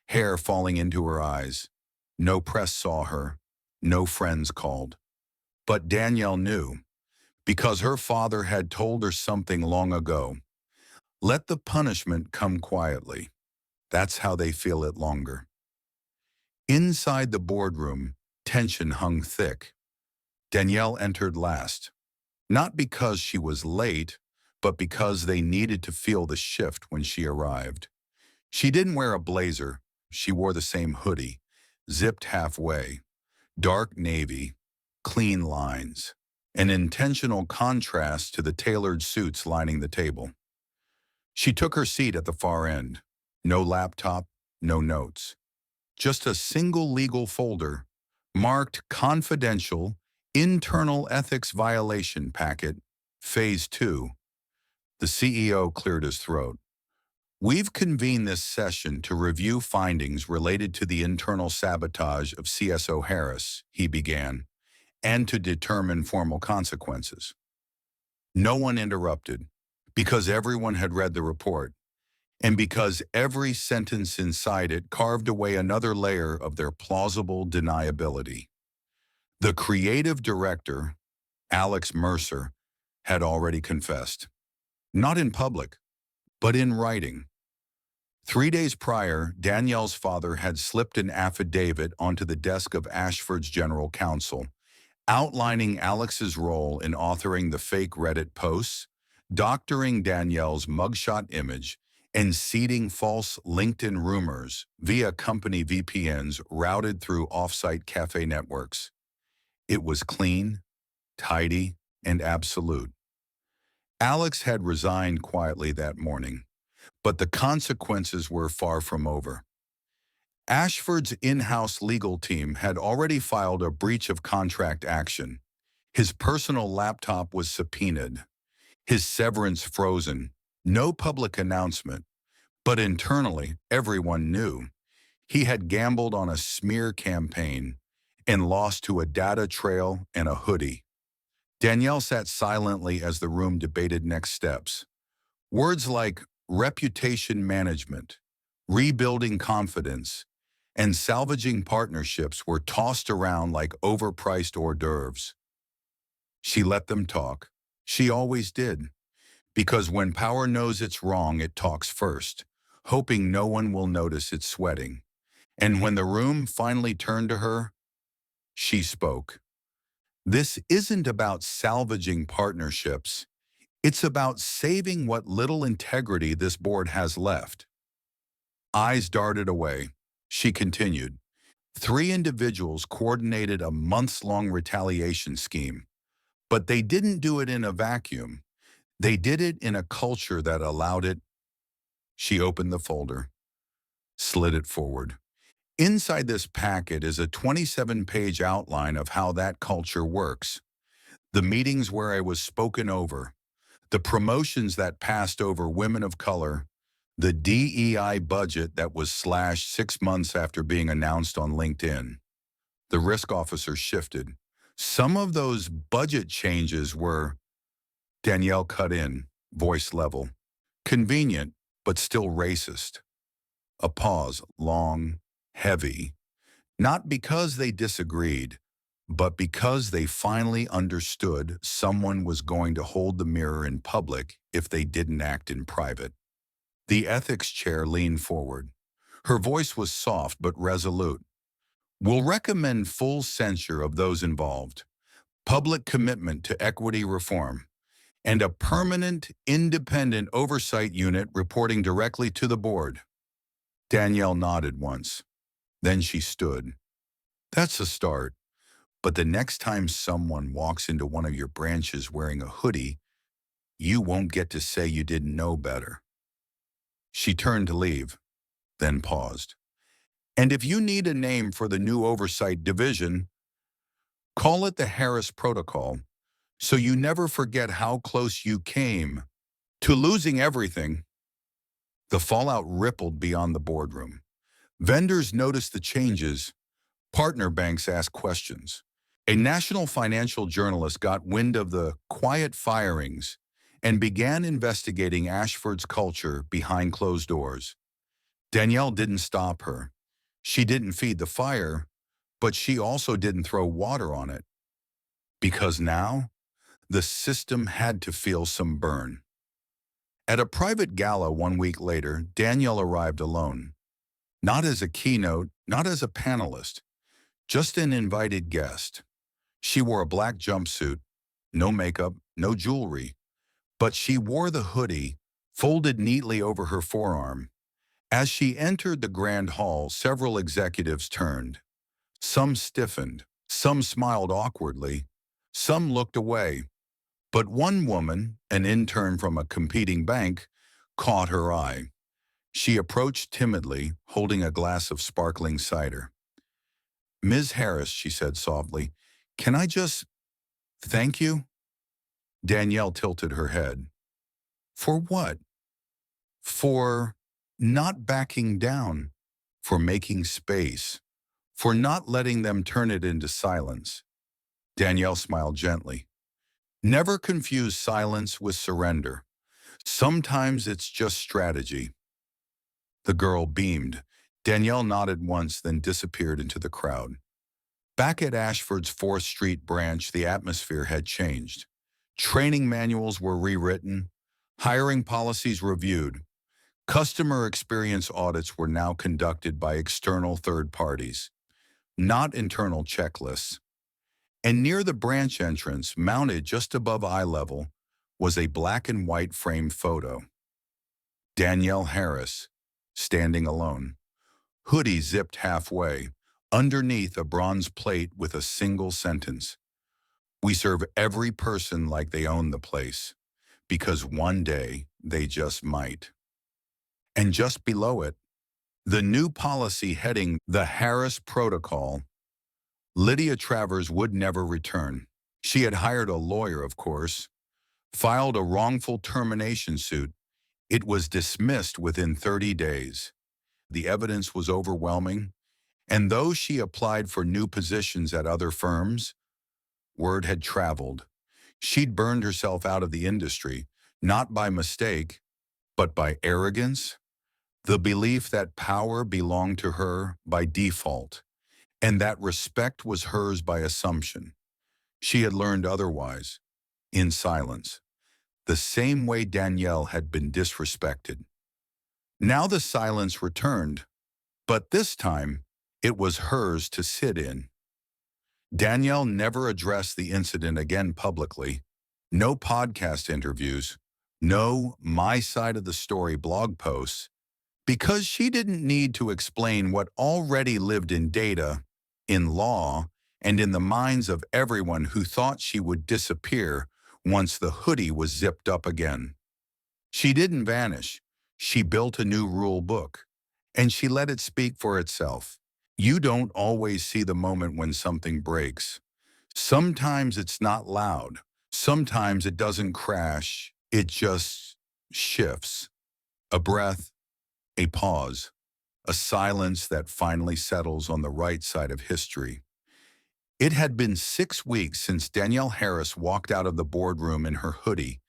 hair falling into her eyes. No press saw her, no friends called. But Danielle knew, because her father had told her something long ago. Let the punishment come quietly. That's how they feel it longer. Inside the boardroom, tension hung thick. Danielle entered last, not because she was late, but because they needed to feel the shift when she arrived. She didn't wear a blazer. She wore the same hoodie, zipped halfway, dark navy, clean lines, an intentional contrast to the tailored suits lining the table. She took her seat at the far end. No laptop, no notes. Just a single legal folder, marked Confidential Internal Ethics Violation Packet, Phase 2. The CEO cleared his throat. "We've convened this session to review findings related to the internal sabotage of CSO Harris," he began, "and to determine formal consequences." No one interrupted, because everyone had read the report, and because every sentence inside it carved away another layer of their plausible deniability. The creative director, Alex Mercer, had already confessed. Not in public, but in writing. 3 days prior, Danielle's father had slipped an affidavit onto the desk of Ashford's general counsel, outlining Alex's role in authoring the fake Reddit posts, doctoring Danielle's mugshot image, and seeding false LinkedIn rumors via company VPNs routed through off-site cafe networks. It was clean, tidy, and absolute. Alex had resigned quietly that morning, but the consequences were far from over. Ashford's in-house legal team had already filed a breach of contract action. His personal laptop was subpoenaed, his severance frozen, no public announcement, but internally everyone knew. He had gambled on a smear campaign and lost to a data trail and a hoodie. Danielle sat silently as the room debated next steps. Words like reputation management, rebuilding confidence, and salvaging partnerships were tossed around like overpriced hors d'oeuvres. She let them talk. She always did. Because when power knows it's wrong, it talks first, hoping no one will notice it sweating. And when the room finally turned to her, she spoke. "This isn't about salvaging partnerships. It's about saving what little integrity this board has left." Eyes darted away. She continued. 3 individuals coordinated a months-long retaliation scheme, but they didn't do it in a vacuum. They did it in a culture that allowed it. She opened the folder, slid it forward. Inside this packet is a 27-page outline of how that culture works. The meetings where I was spoken over, the promotions that passed over women of color, the DEI budget that was slashed 6 months after being announced on LinkedIn. The risk officer shifted. Some of those budget changes were, Danielle cut in, voice level, convenient, but still racist. A pause, long, heavy, not because they disagreed, but because they finally understood someone was going to hold the mirror in public if they didn't act in private. The ethics chair leaned forward. Her voice was soft but resolute. We'll recommend full censure of those involved, public commitment to equity reform, and a permanent, independent oversight unit reporting directly to the board. Danielle nodded once. Then she stood. That's a start. But the next time someone walks into one of your branches wearing a hoodie, you won't get to say you didn't know better. She turned to leave, then paused. And if you need a name for the new oversight division, call it the Harris Protocol, so you never forget how close you came to losing everything. The fallout rippled beyond the boardroom. Vendors noticed the changes. Partner banks asked questions. A national financial journalist got wind of the quiet firings and began investigating Ashford's culture behind closed doors. Danielle didn't stop her. She didn't feed the fire, but she also didn't throw water on it. Because now, the system had to feel some burn. At a private gala 1 week later, Danielle arrived alone. Not as a keynote, not as a panelist, just an invited guest. She wore a black jumpsuit, no makeup, no jewelry, but she wore the hoodie folded neatly over her forearm. As she entered the grand hall, several executives turned. Some stiffened, some smiled awkwardly, some looked away. But one woman, an intern from a competing bank, caught her eye. She approached timidly, holding a glass of sparkling cider. Ms. Harris, she said softly, can I just thank you? Danielle tilted her head. For what? For not backing down, for making space, for not letting them turn it into silence. Danielle smiled gently. Never confuse silence with surrender. Sometimes it's just strategy. The girl beamed. Danielle nodded once, then disappeared into the crowd. Back at Ashford's 4th Street branch, the atmosphere had changed. Training manuals were rewritten, hiring policies reviewed. Customer experience audits were now conducted by external third parties, not internal checklists. And near the branch entrance, mounted just above eye level, was a black and white framed photo. Danielle Harris, standing alone. Hoodie zipped halfway, underneath a bronze plate with a single sentence. We serve every person like they own the place, because one day they just might. And just below it, the new policy heading the Harris Protocol. Lydia Travers would never return. She had hired a lawyer, of course, filed a wrongful termination suit. It was dismissed within 30 days. The evidence was overwhelming, and though she applied for new positions at other firms, word had traveled. She'd burned herself out of the industry, not by mistake, but by arrogance, the belief that power belonged to her by default, and that respect was hers by assumption. She had learned otherwise, in silence, the same way Danielle had been disrespected. Now the silence returned, but this time it was hers to sit in. Danielle never addressed the incident again publicly. No podcast interviews, no My Side of the Story blog posts, because she didn't need to explain what already lived in data, in law, and in the minds of everyone who thought she would disappear once the hoodie was zipped up again. She didn't vanish. She built a new rule book, and she let it speak for itself. You don't always see the moment when something breaks. Sometimes it's not loud. Sometimes it doesn't crash. It just shifts. A breath, a pause, a silence that finally settles on the right side of history. It had been 6 weeks since Danielle Harris walked out of the boardroom in her hoodie,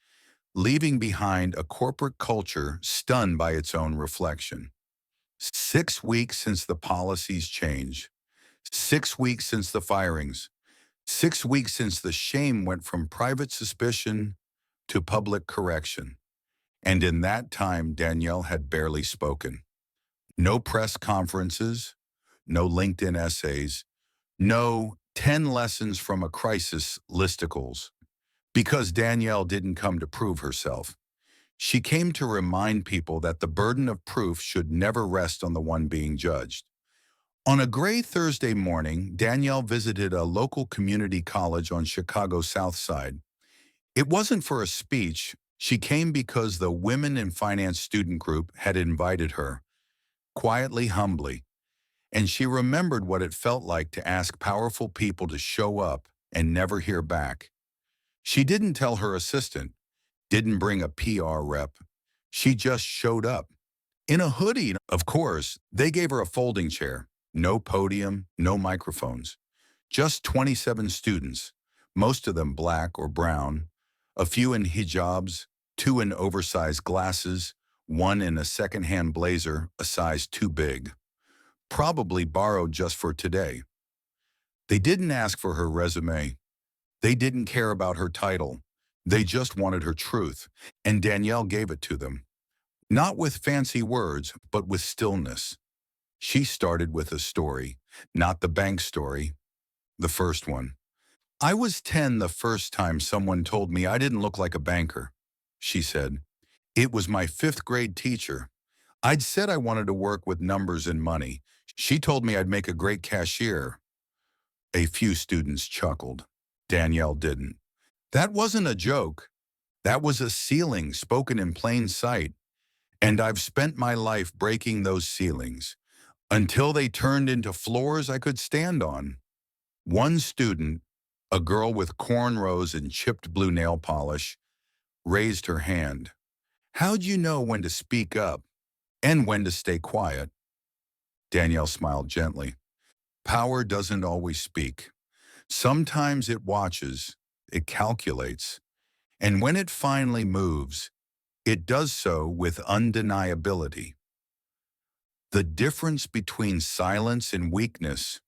leaving behind a corporate culture stunned by its own reflection. 6 weeks since the policies changed. 6 weeks since the firings. 6 weeks since the shame went from private suspicion to public correction. And in that time, Danielle had barely spoken. No press conferences, no LinkedIn essays, no 10 lessons from a crisis listicles. Because Danielle didn't come to prove herself. She came to remind people that the burden of proof should never rest on the one being judged. On a gray Thursday morning, Danielle visited a local community college on Chicago's South Side. It wasn't for a speech. She came because the Women in Finance student group had invited her, quietly, humbly, and she remembered what it felt like to ask powerful people to show up and never hear back. She didn't tell her assistant, didn't bring a PR rep. She just showed up. In a hoodie, of course. They gave her a folding chair. No podium, no microphones. Just 27 students, most of them black or brown, a few in hijabs, two in oversized glasses, one in a second-hand blazer a size too big, probably borrowed just for today. They didn't ask for her resume. They didn't care about her title. They just wanted her truth, and Danielle gave it to them. Not with fancy words, but with stillness. She started with a story, not the bank story, the first one. I was 10 the first time someone told me I didn't look like a banker, she said. It was my fifth-grade teacher. I'd said I wanted to work with numbers and money. She told me I'd make a great cashier. A few students chuckled. Danielle didn't. That wasn't a joke. That was a ceiling spoken in plain sight. And I've spent my life breaking those ceilings until they turned into floors I could stand on. One student, a girl with cornrows and chipped blue nail polish, raised her hand. How'd you know when to speak up and when to stay quiet? Danielle smiled gently. Power doesn't always speak. Sometimes it watches, it calculates, and when it finally moves, it does so with undeniability. The difference between silence and weakness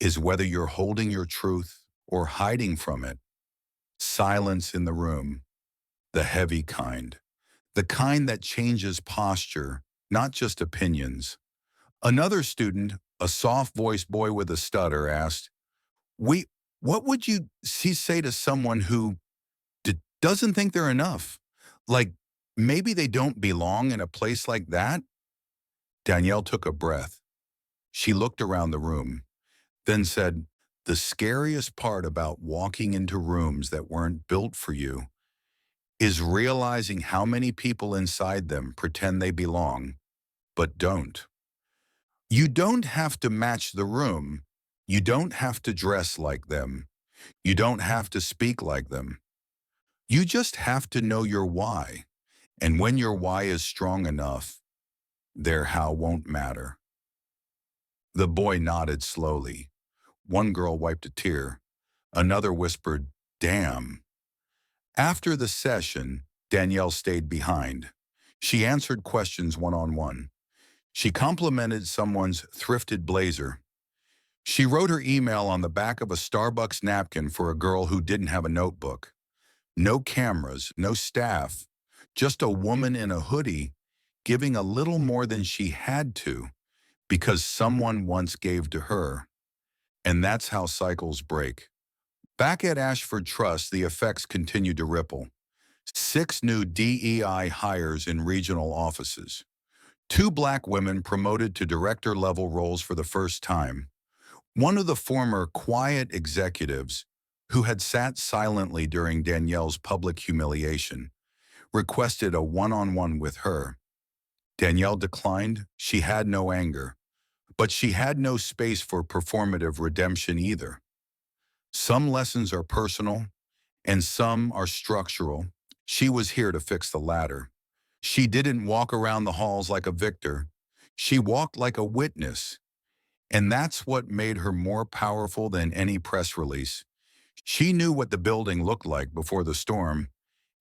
is whether you're holding your truth or hiding from it. Silence in the room, the heavy kind, the kind that changes posture, not just opinions. Another student, a soft-voiced boy with a stutter, asked, what would you say to someone who doesn't think they're enough? Like, maybe they don't belong in a place like that? Danielle took a breath. She looked around the room, then said, the scariest part about walking into rooms that weren't built for you is realizing how many people inside them pretend they belong, but don't. You don't have to match the room. You don't have to dress like them. You don't have to speak like them. You just have to know your why. And when your why is strong enough, their how won't matter. The boy nodded slowly. One girl wiped a tear. Another whispered, damn. After the session, Danielle stayed behind. She answered questions one-on-one. She complimented someone's thrifted blazer. She wrote her email on the back of a Starbucks napkin for a girl who didn't have a notebook. No cameras, no staff, just a woman in a hoodie giving a little more than she had to because someone once gave to her. And that's how cycles break. Back at Ashford Trust, the effects continued to ripple. 6 new DEI hires in regional offices. 2 black women promoted to director-level roles for the first time. One of the former quiet executives, who had sat silently during Danielle's public humiliation, requested a one-on-one with her. Danielle declined. She had no anger, but she had no space for performative redemption either. Some lessons are personal, and some are structural. She was here to fix the latter. She didn't walk around the halls like a victor. She walked like a witness, and that's what made her more powerful than any press release. She knew what the building looked like before the storm,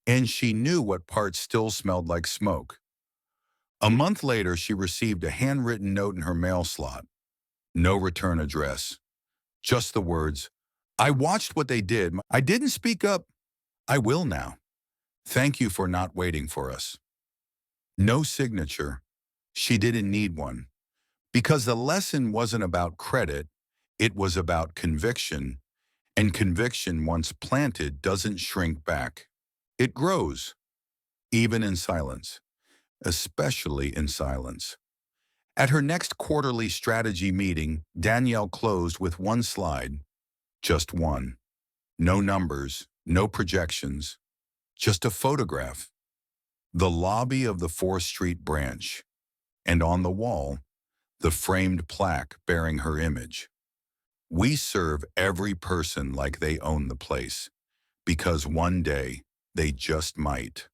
and she knew what parts still smelled like smoke. A month later, she received a handwritten note in her mail slot. No return address. Just the words, "I watched what they did. I didn't speak up. I will now. Thank you for not waiting for us." No signature. She didn't need one. Because the lesson wasn't about credit, it was about conviction. And conviction, once planted, doesn't shrink back. It grows, even in silence, especially in silence. At her next quarterly strategy meeting, Danielle closed with one slide, just one. No numbers, no projections, just a photograph. The lobby of the 4th Street branch, and on the wall, the framed plaque bearing her image. "We serve every person like they own the place, because one day they just might."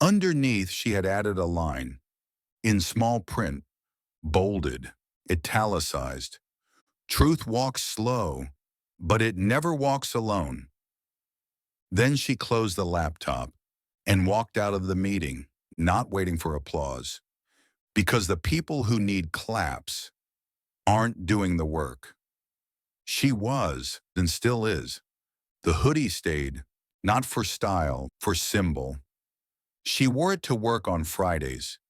Underneath, she had added a line, in small print, bolded, italicized. "Truth walks slow, but it never walks alone." Then she closed the laptop and walked out of the meeting, not waiting for applause, because the people who need claps aren't doing the work. She was, and still is. The hoodie stayed, not for style, for symbol. She wore it to work on Fridays.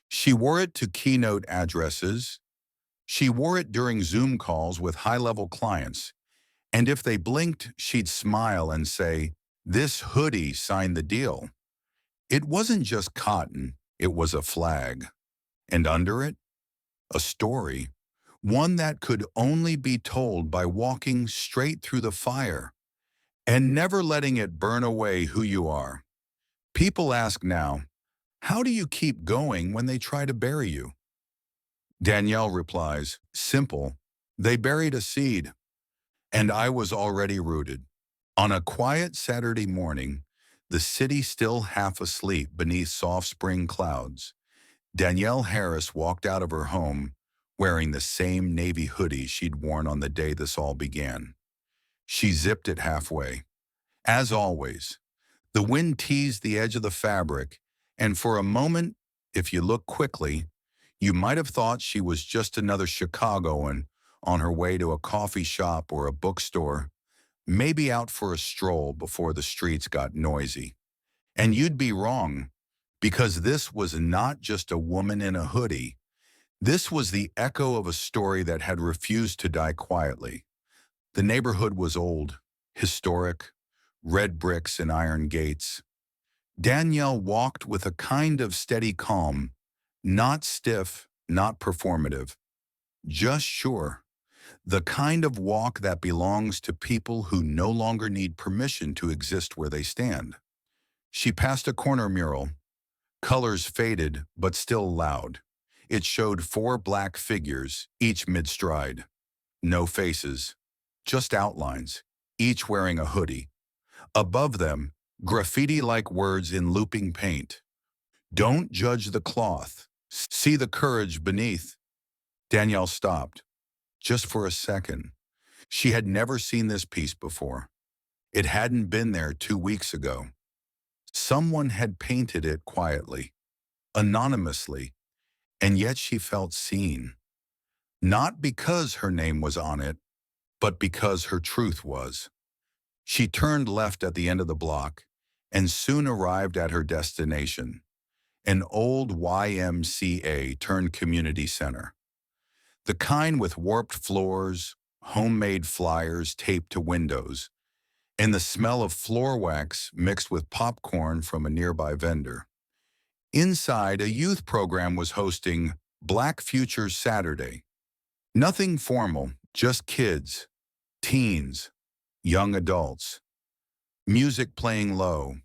She wore it to keynote addresses. She wore it during Zoom calls with high-level clients. And if they blinked, she'd smile and say, "This hoodie signed the deal." It wasn't just cotton, it was a flag. And under it, a story. One that could only be told by walking straight through the fire and never letting it burn away who you are. People ask now, how do you keep going when they try to bury you? Danielle replies, simple, they buried a seed, and I was already rooted. On a quiet Saturday morning, the city still half asleep beneath soft spring clouds, Danielle Harris walked out of her home wearing the same navy hoodie she'd worn on the day this all began. She zipped it halfway. As always, the wind teased the edge of the fabric, and for a moment, if you look quickly, you might have thought she was just another Chicagoan on her way to a coffee shop or a bookstore, maybe out for a stroll before the streets got noisy. And you'd be wrong, because this was not just a woman in a hoodie. This was the echo of a story that had refused to die quietly. The neighborhood was old, historic, red bricks and iron gates. Danielle walked with a kind of steady calm, not stiff, not performative, just sure. The kind of walk that belongs to people who no longer need permission to exist where they stand. She passed a corner mural, colors faded but still loud. It showed 4 black figures, each mid-stride. No faces, just outlines, each wearing a hoodie. Above them, graffiti-like words in looping paint. Don't judge the cloth. See the courage beneath. Danielle stopped, just for a second. She had never seen this piece before. It hadn't been there 2 weeks ago. Someone had painted it quietly, anonymously, and yet she felt seen. Not because her name was on it, but because her truth was. She turned left at the end of the block and soon arrived at her destination, an old YMCA turned community center. The kind with warped floors, homemade flyers taped to windows, and the smell of floor wax mixed with popcorn from a nearby vendor. Inside, a youth program was hosting Black Futures Saturday. Nothing formal, just kids, teens, young adults, music playing low,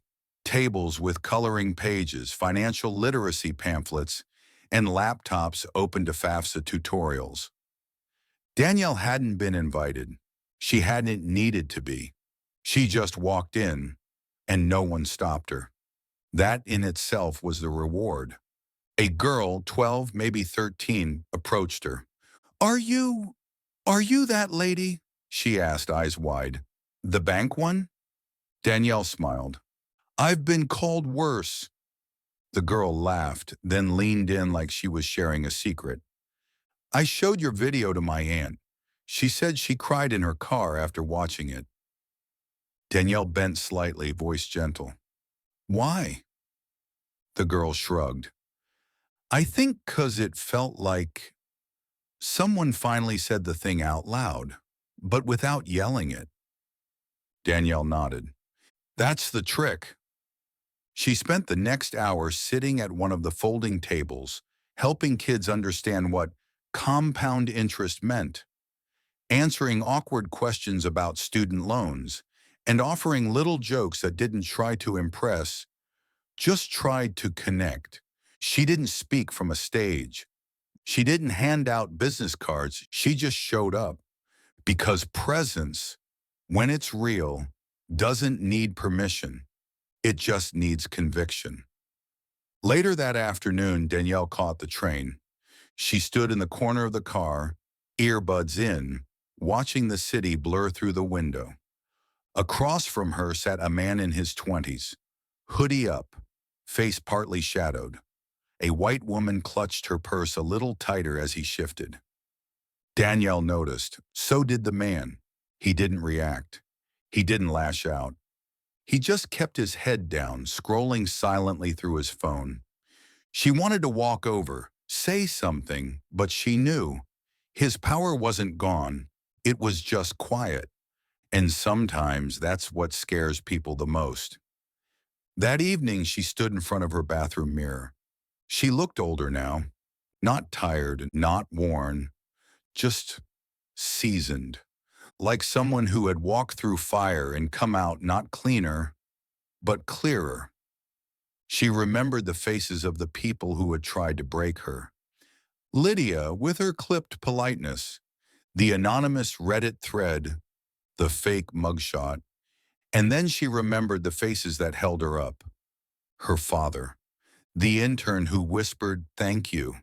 tables with coloring pages, financial literacy pamphlets, and laptops open to FAFSA tutorials. Danielle hadn't been invited. She hadn't needed to be. She just walked in, and no one stopped her. That in itself was the reward. A girl, 12, maybe 13, approached her. Are you, are you that lady? She asked, eyes wide. The bank one? Danielle smiled. I've been called worse. The girl laughed, then leaned in like she was sharing a secret. I showed your video to my aunt. She said she cried in her car after watching it. Danielle bent slightly, voice gentle. Why? The girl shrugged. I think 'cause it felt like someone finally said the thing out loud, but without yelling it. Danielle nodded. That's the trick. She spent the next hour sitting at one of the folding tables, helping kids understand what compound interest meant, answering awkward questions about student loans, and offering little jokes that didn't try to impress, just tried to connect. She didn't speak from a stage. She didn't hand out business cards. She just showed up. Because presence, when it's real, doesn't need permission. It just needs conviction. Later that afternoon, Danielle caught the train. She stood in the corner of the car, earbuds in, watching the city blur through the window. Across from her sat a man in his 20s, hoodie up, face partly shadowed. A white woman clutched her purse a little tighter as he shifted. Danielle noticed. So did the man. He didn't react. He didn't lash out. He just kept his head down, scrolling silently through his phone. She wanted to walk over, say something, but she knew. His power wasn't gone. It was just quiet. And sometimes that's what scares people the most. That evening, she stood in front of her bathroom mirror. She looked older now. Not tired, not worn, just seasoned. Like someone who had walked through fire and come out not cleaner, but clearer. She remembered the faces of the people who had tried to break her. Lydia, with her clipped politeness, the anonymous Reddit thread, the fake mugshot, and then she remembered the faces that held her up. Her father, the intern who whispered, "Thank you."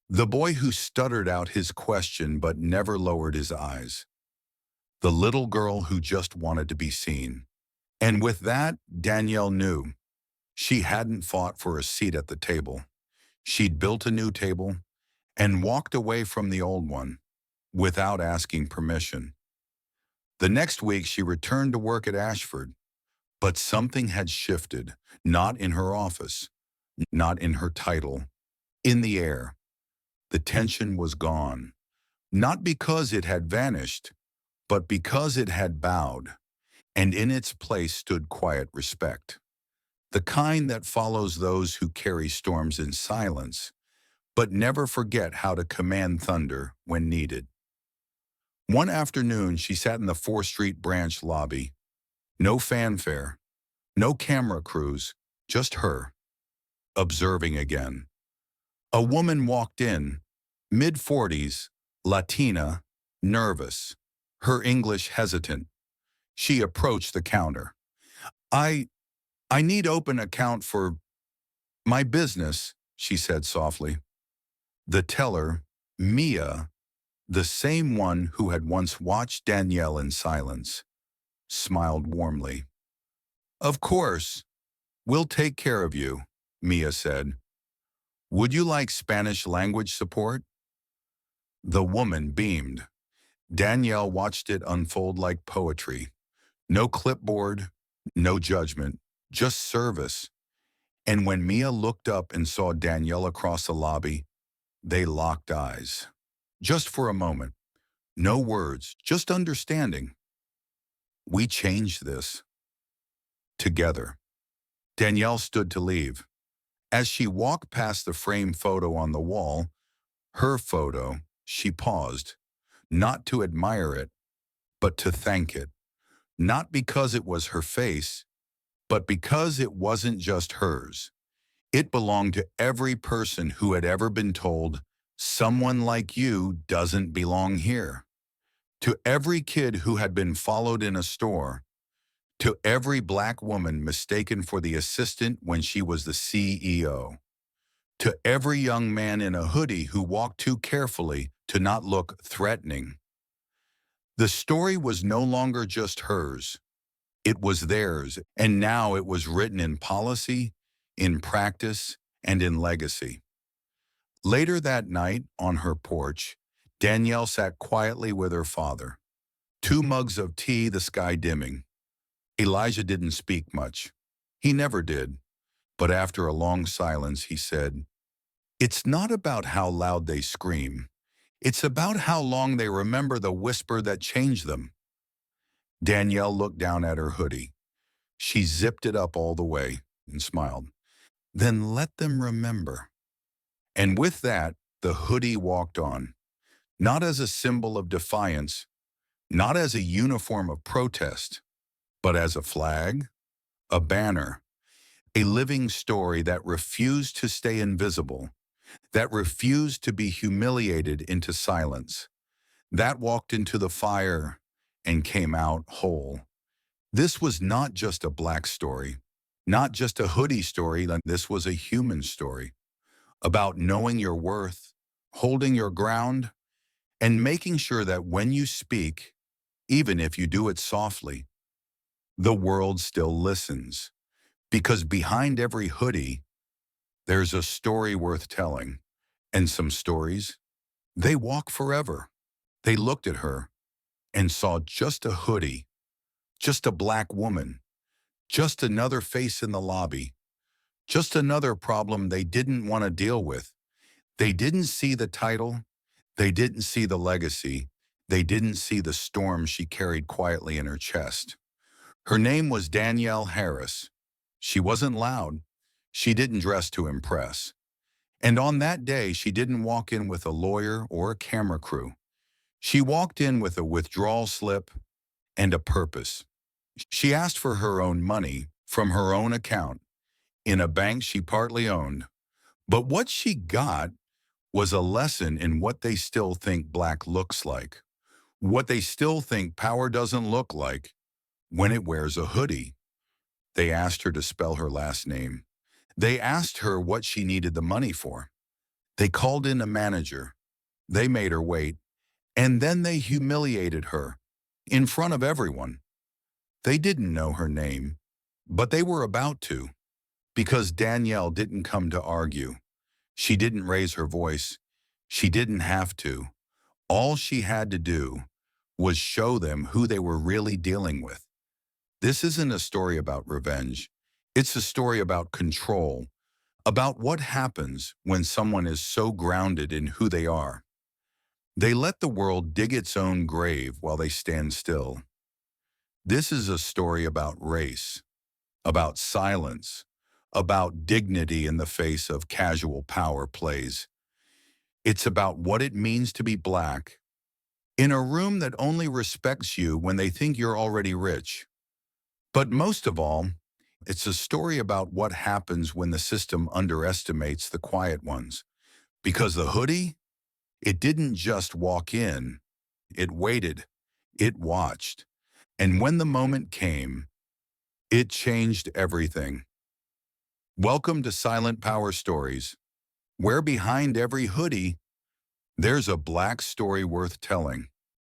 The boy who stuttered out his question but never lowered his eyes. The little girl who just wanted to be seen. And with that, Danielle knew. She hadn't fought for a seat at the table. She'd built a new table and walked away from the old one without asking permission. The next week, she returned to work at Ashford, but something had shifted, not in her office, not in her title, in the air. The tension was gone, not because it had vanished, but because it had bowed, and in its place stood quiet respect. The kind that follows those who carry storms in silence, but never forget how to command thunder when needed. One afternoon, she sat in the 4th Street branch lobby. No fanfare, no camera crews, just her, observing again. A woman walked in, mid-40s, Latina, nervous, her English hesitant. She approached the counter. I need open account for my business, she said softly. The teller, Mia, the same one who had once watched Danielle in silence, smiled warmly. Of course, we'll take care of you, Mia said. Would you like Spanish language support? The woman beamed. Danielle watched it unfold like poetry. No clipboard, no judgment, just service. And when Mia looked up and saw Danielle across the lobby, they locked eyes. Just for a moment. No words, just understanding. We changed this. Together. Danielle stood to leave. As she walked past the framed photo on the wall, her photo, she paused, not to admire it, but to thank it. Not because it was her face, but because it wasn't just hers. It belonged to every person who had ever been told, "Someone like you doesn't belong here." To every kid who had been followed in a store, to every black woman mistaken for the assistant when she was the CEO, to every young man in a hoodie who walked too carefully to not look threatening. The story was no longer just hers. It was theirs, and now it was written in policy, in practice, and in legacy. Later that night, on her porch, Danielle sat quietly with her father. 2 mugs of tea, the sky dimming. Elijah didn't speak much. He never did. But after a long silence, he said, "It's not about how loud they scream. It's about how long they remember the whisper that changed them." Danielle looked down at her hoodie. She zipped it up all the way and smiled. "Then let them remember." And with that, the hoodie walked on, not as a symbol of defiance, not as a uniform of protest, but as a flag, a banner, a living story that refused to stay invisible, that refused to be humiliated into silence, that walked into the fire and came out whole. This was not just a black story, not just a hoodie story, this was a human story about knowing your worth, holding your ground, and making sure that when you speak, even if you do it softly, the world still listens. Because behind every hoodie, there's a story worth telling. And some stories, they walk forever. They looked at her and saw just a hoodie, just a black woman, just another face in the lobby, just another problem they didn't want to deal with. They didn't see the title. They didn't see the legacy. They didn't see the storm she carried quietly in her chest. Her name was Danielle Harris. She wasn't loud. She didn't dress to impress. And on that day, she didn't walk in with a lawyer or a camera crew. She walked in with a withdrawal slip and a purpose. She asked for her own money from her own account in a bank she partly owned. But what she got was a lesson in what they still think black looks like, what they still think power doesn't look like when it wears a hoodie. They asked her to spell her last name. They asked her what she needed the money for. They called in a manager. They made her wait. And then they humiliated her in front of everyone. They didn't know her name, but they were about to, because Danielle didn't come to argue. She didn't raise her voice. She didn't have to. All she had to do was show them who they were really dealing with. This isn't a story about revenge. It's a story about control, about what happens when someone is so grounded in who they are. They let the world dig its own grave while they stand still. This is a story about race, about silence, about dignity in the face of casual power plays. It's about what it means to be black in a room that only respects you when they think you're already rich. But most of all, it's a story about what happens when the system underestimates the quiet ones. Because the hoodie, it didn't just walk in, it waited, it watched. And when the moment came, it changed everything. Welcome to Silent Power Stories, where behind every hoodie, there's a black story worth telling.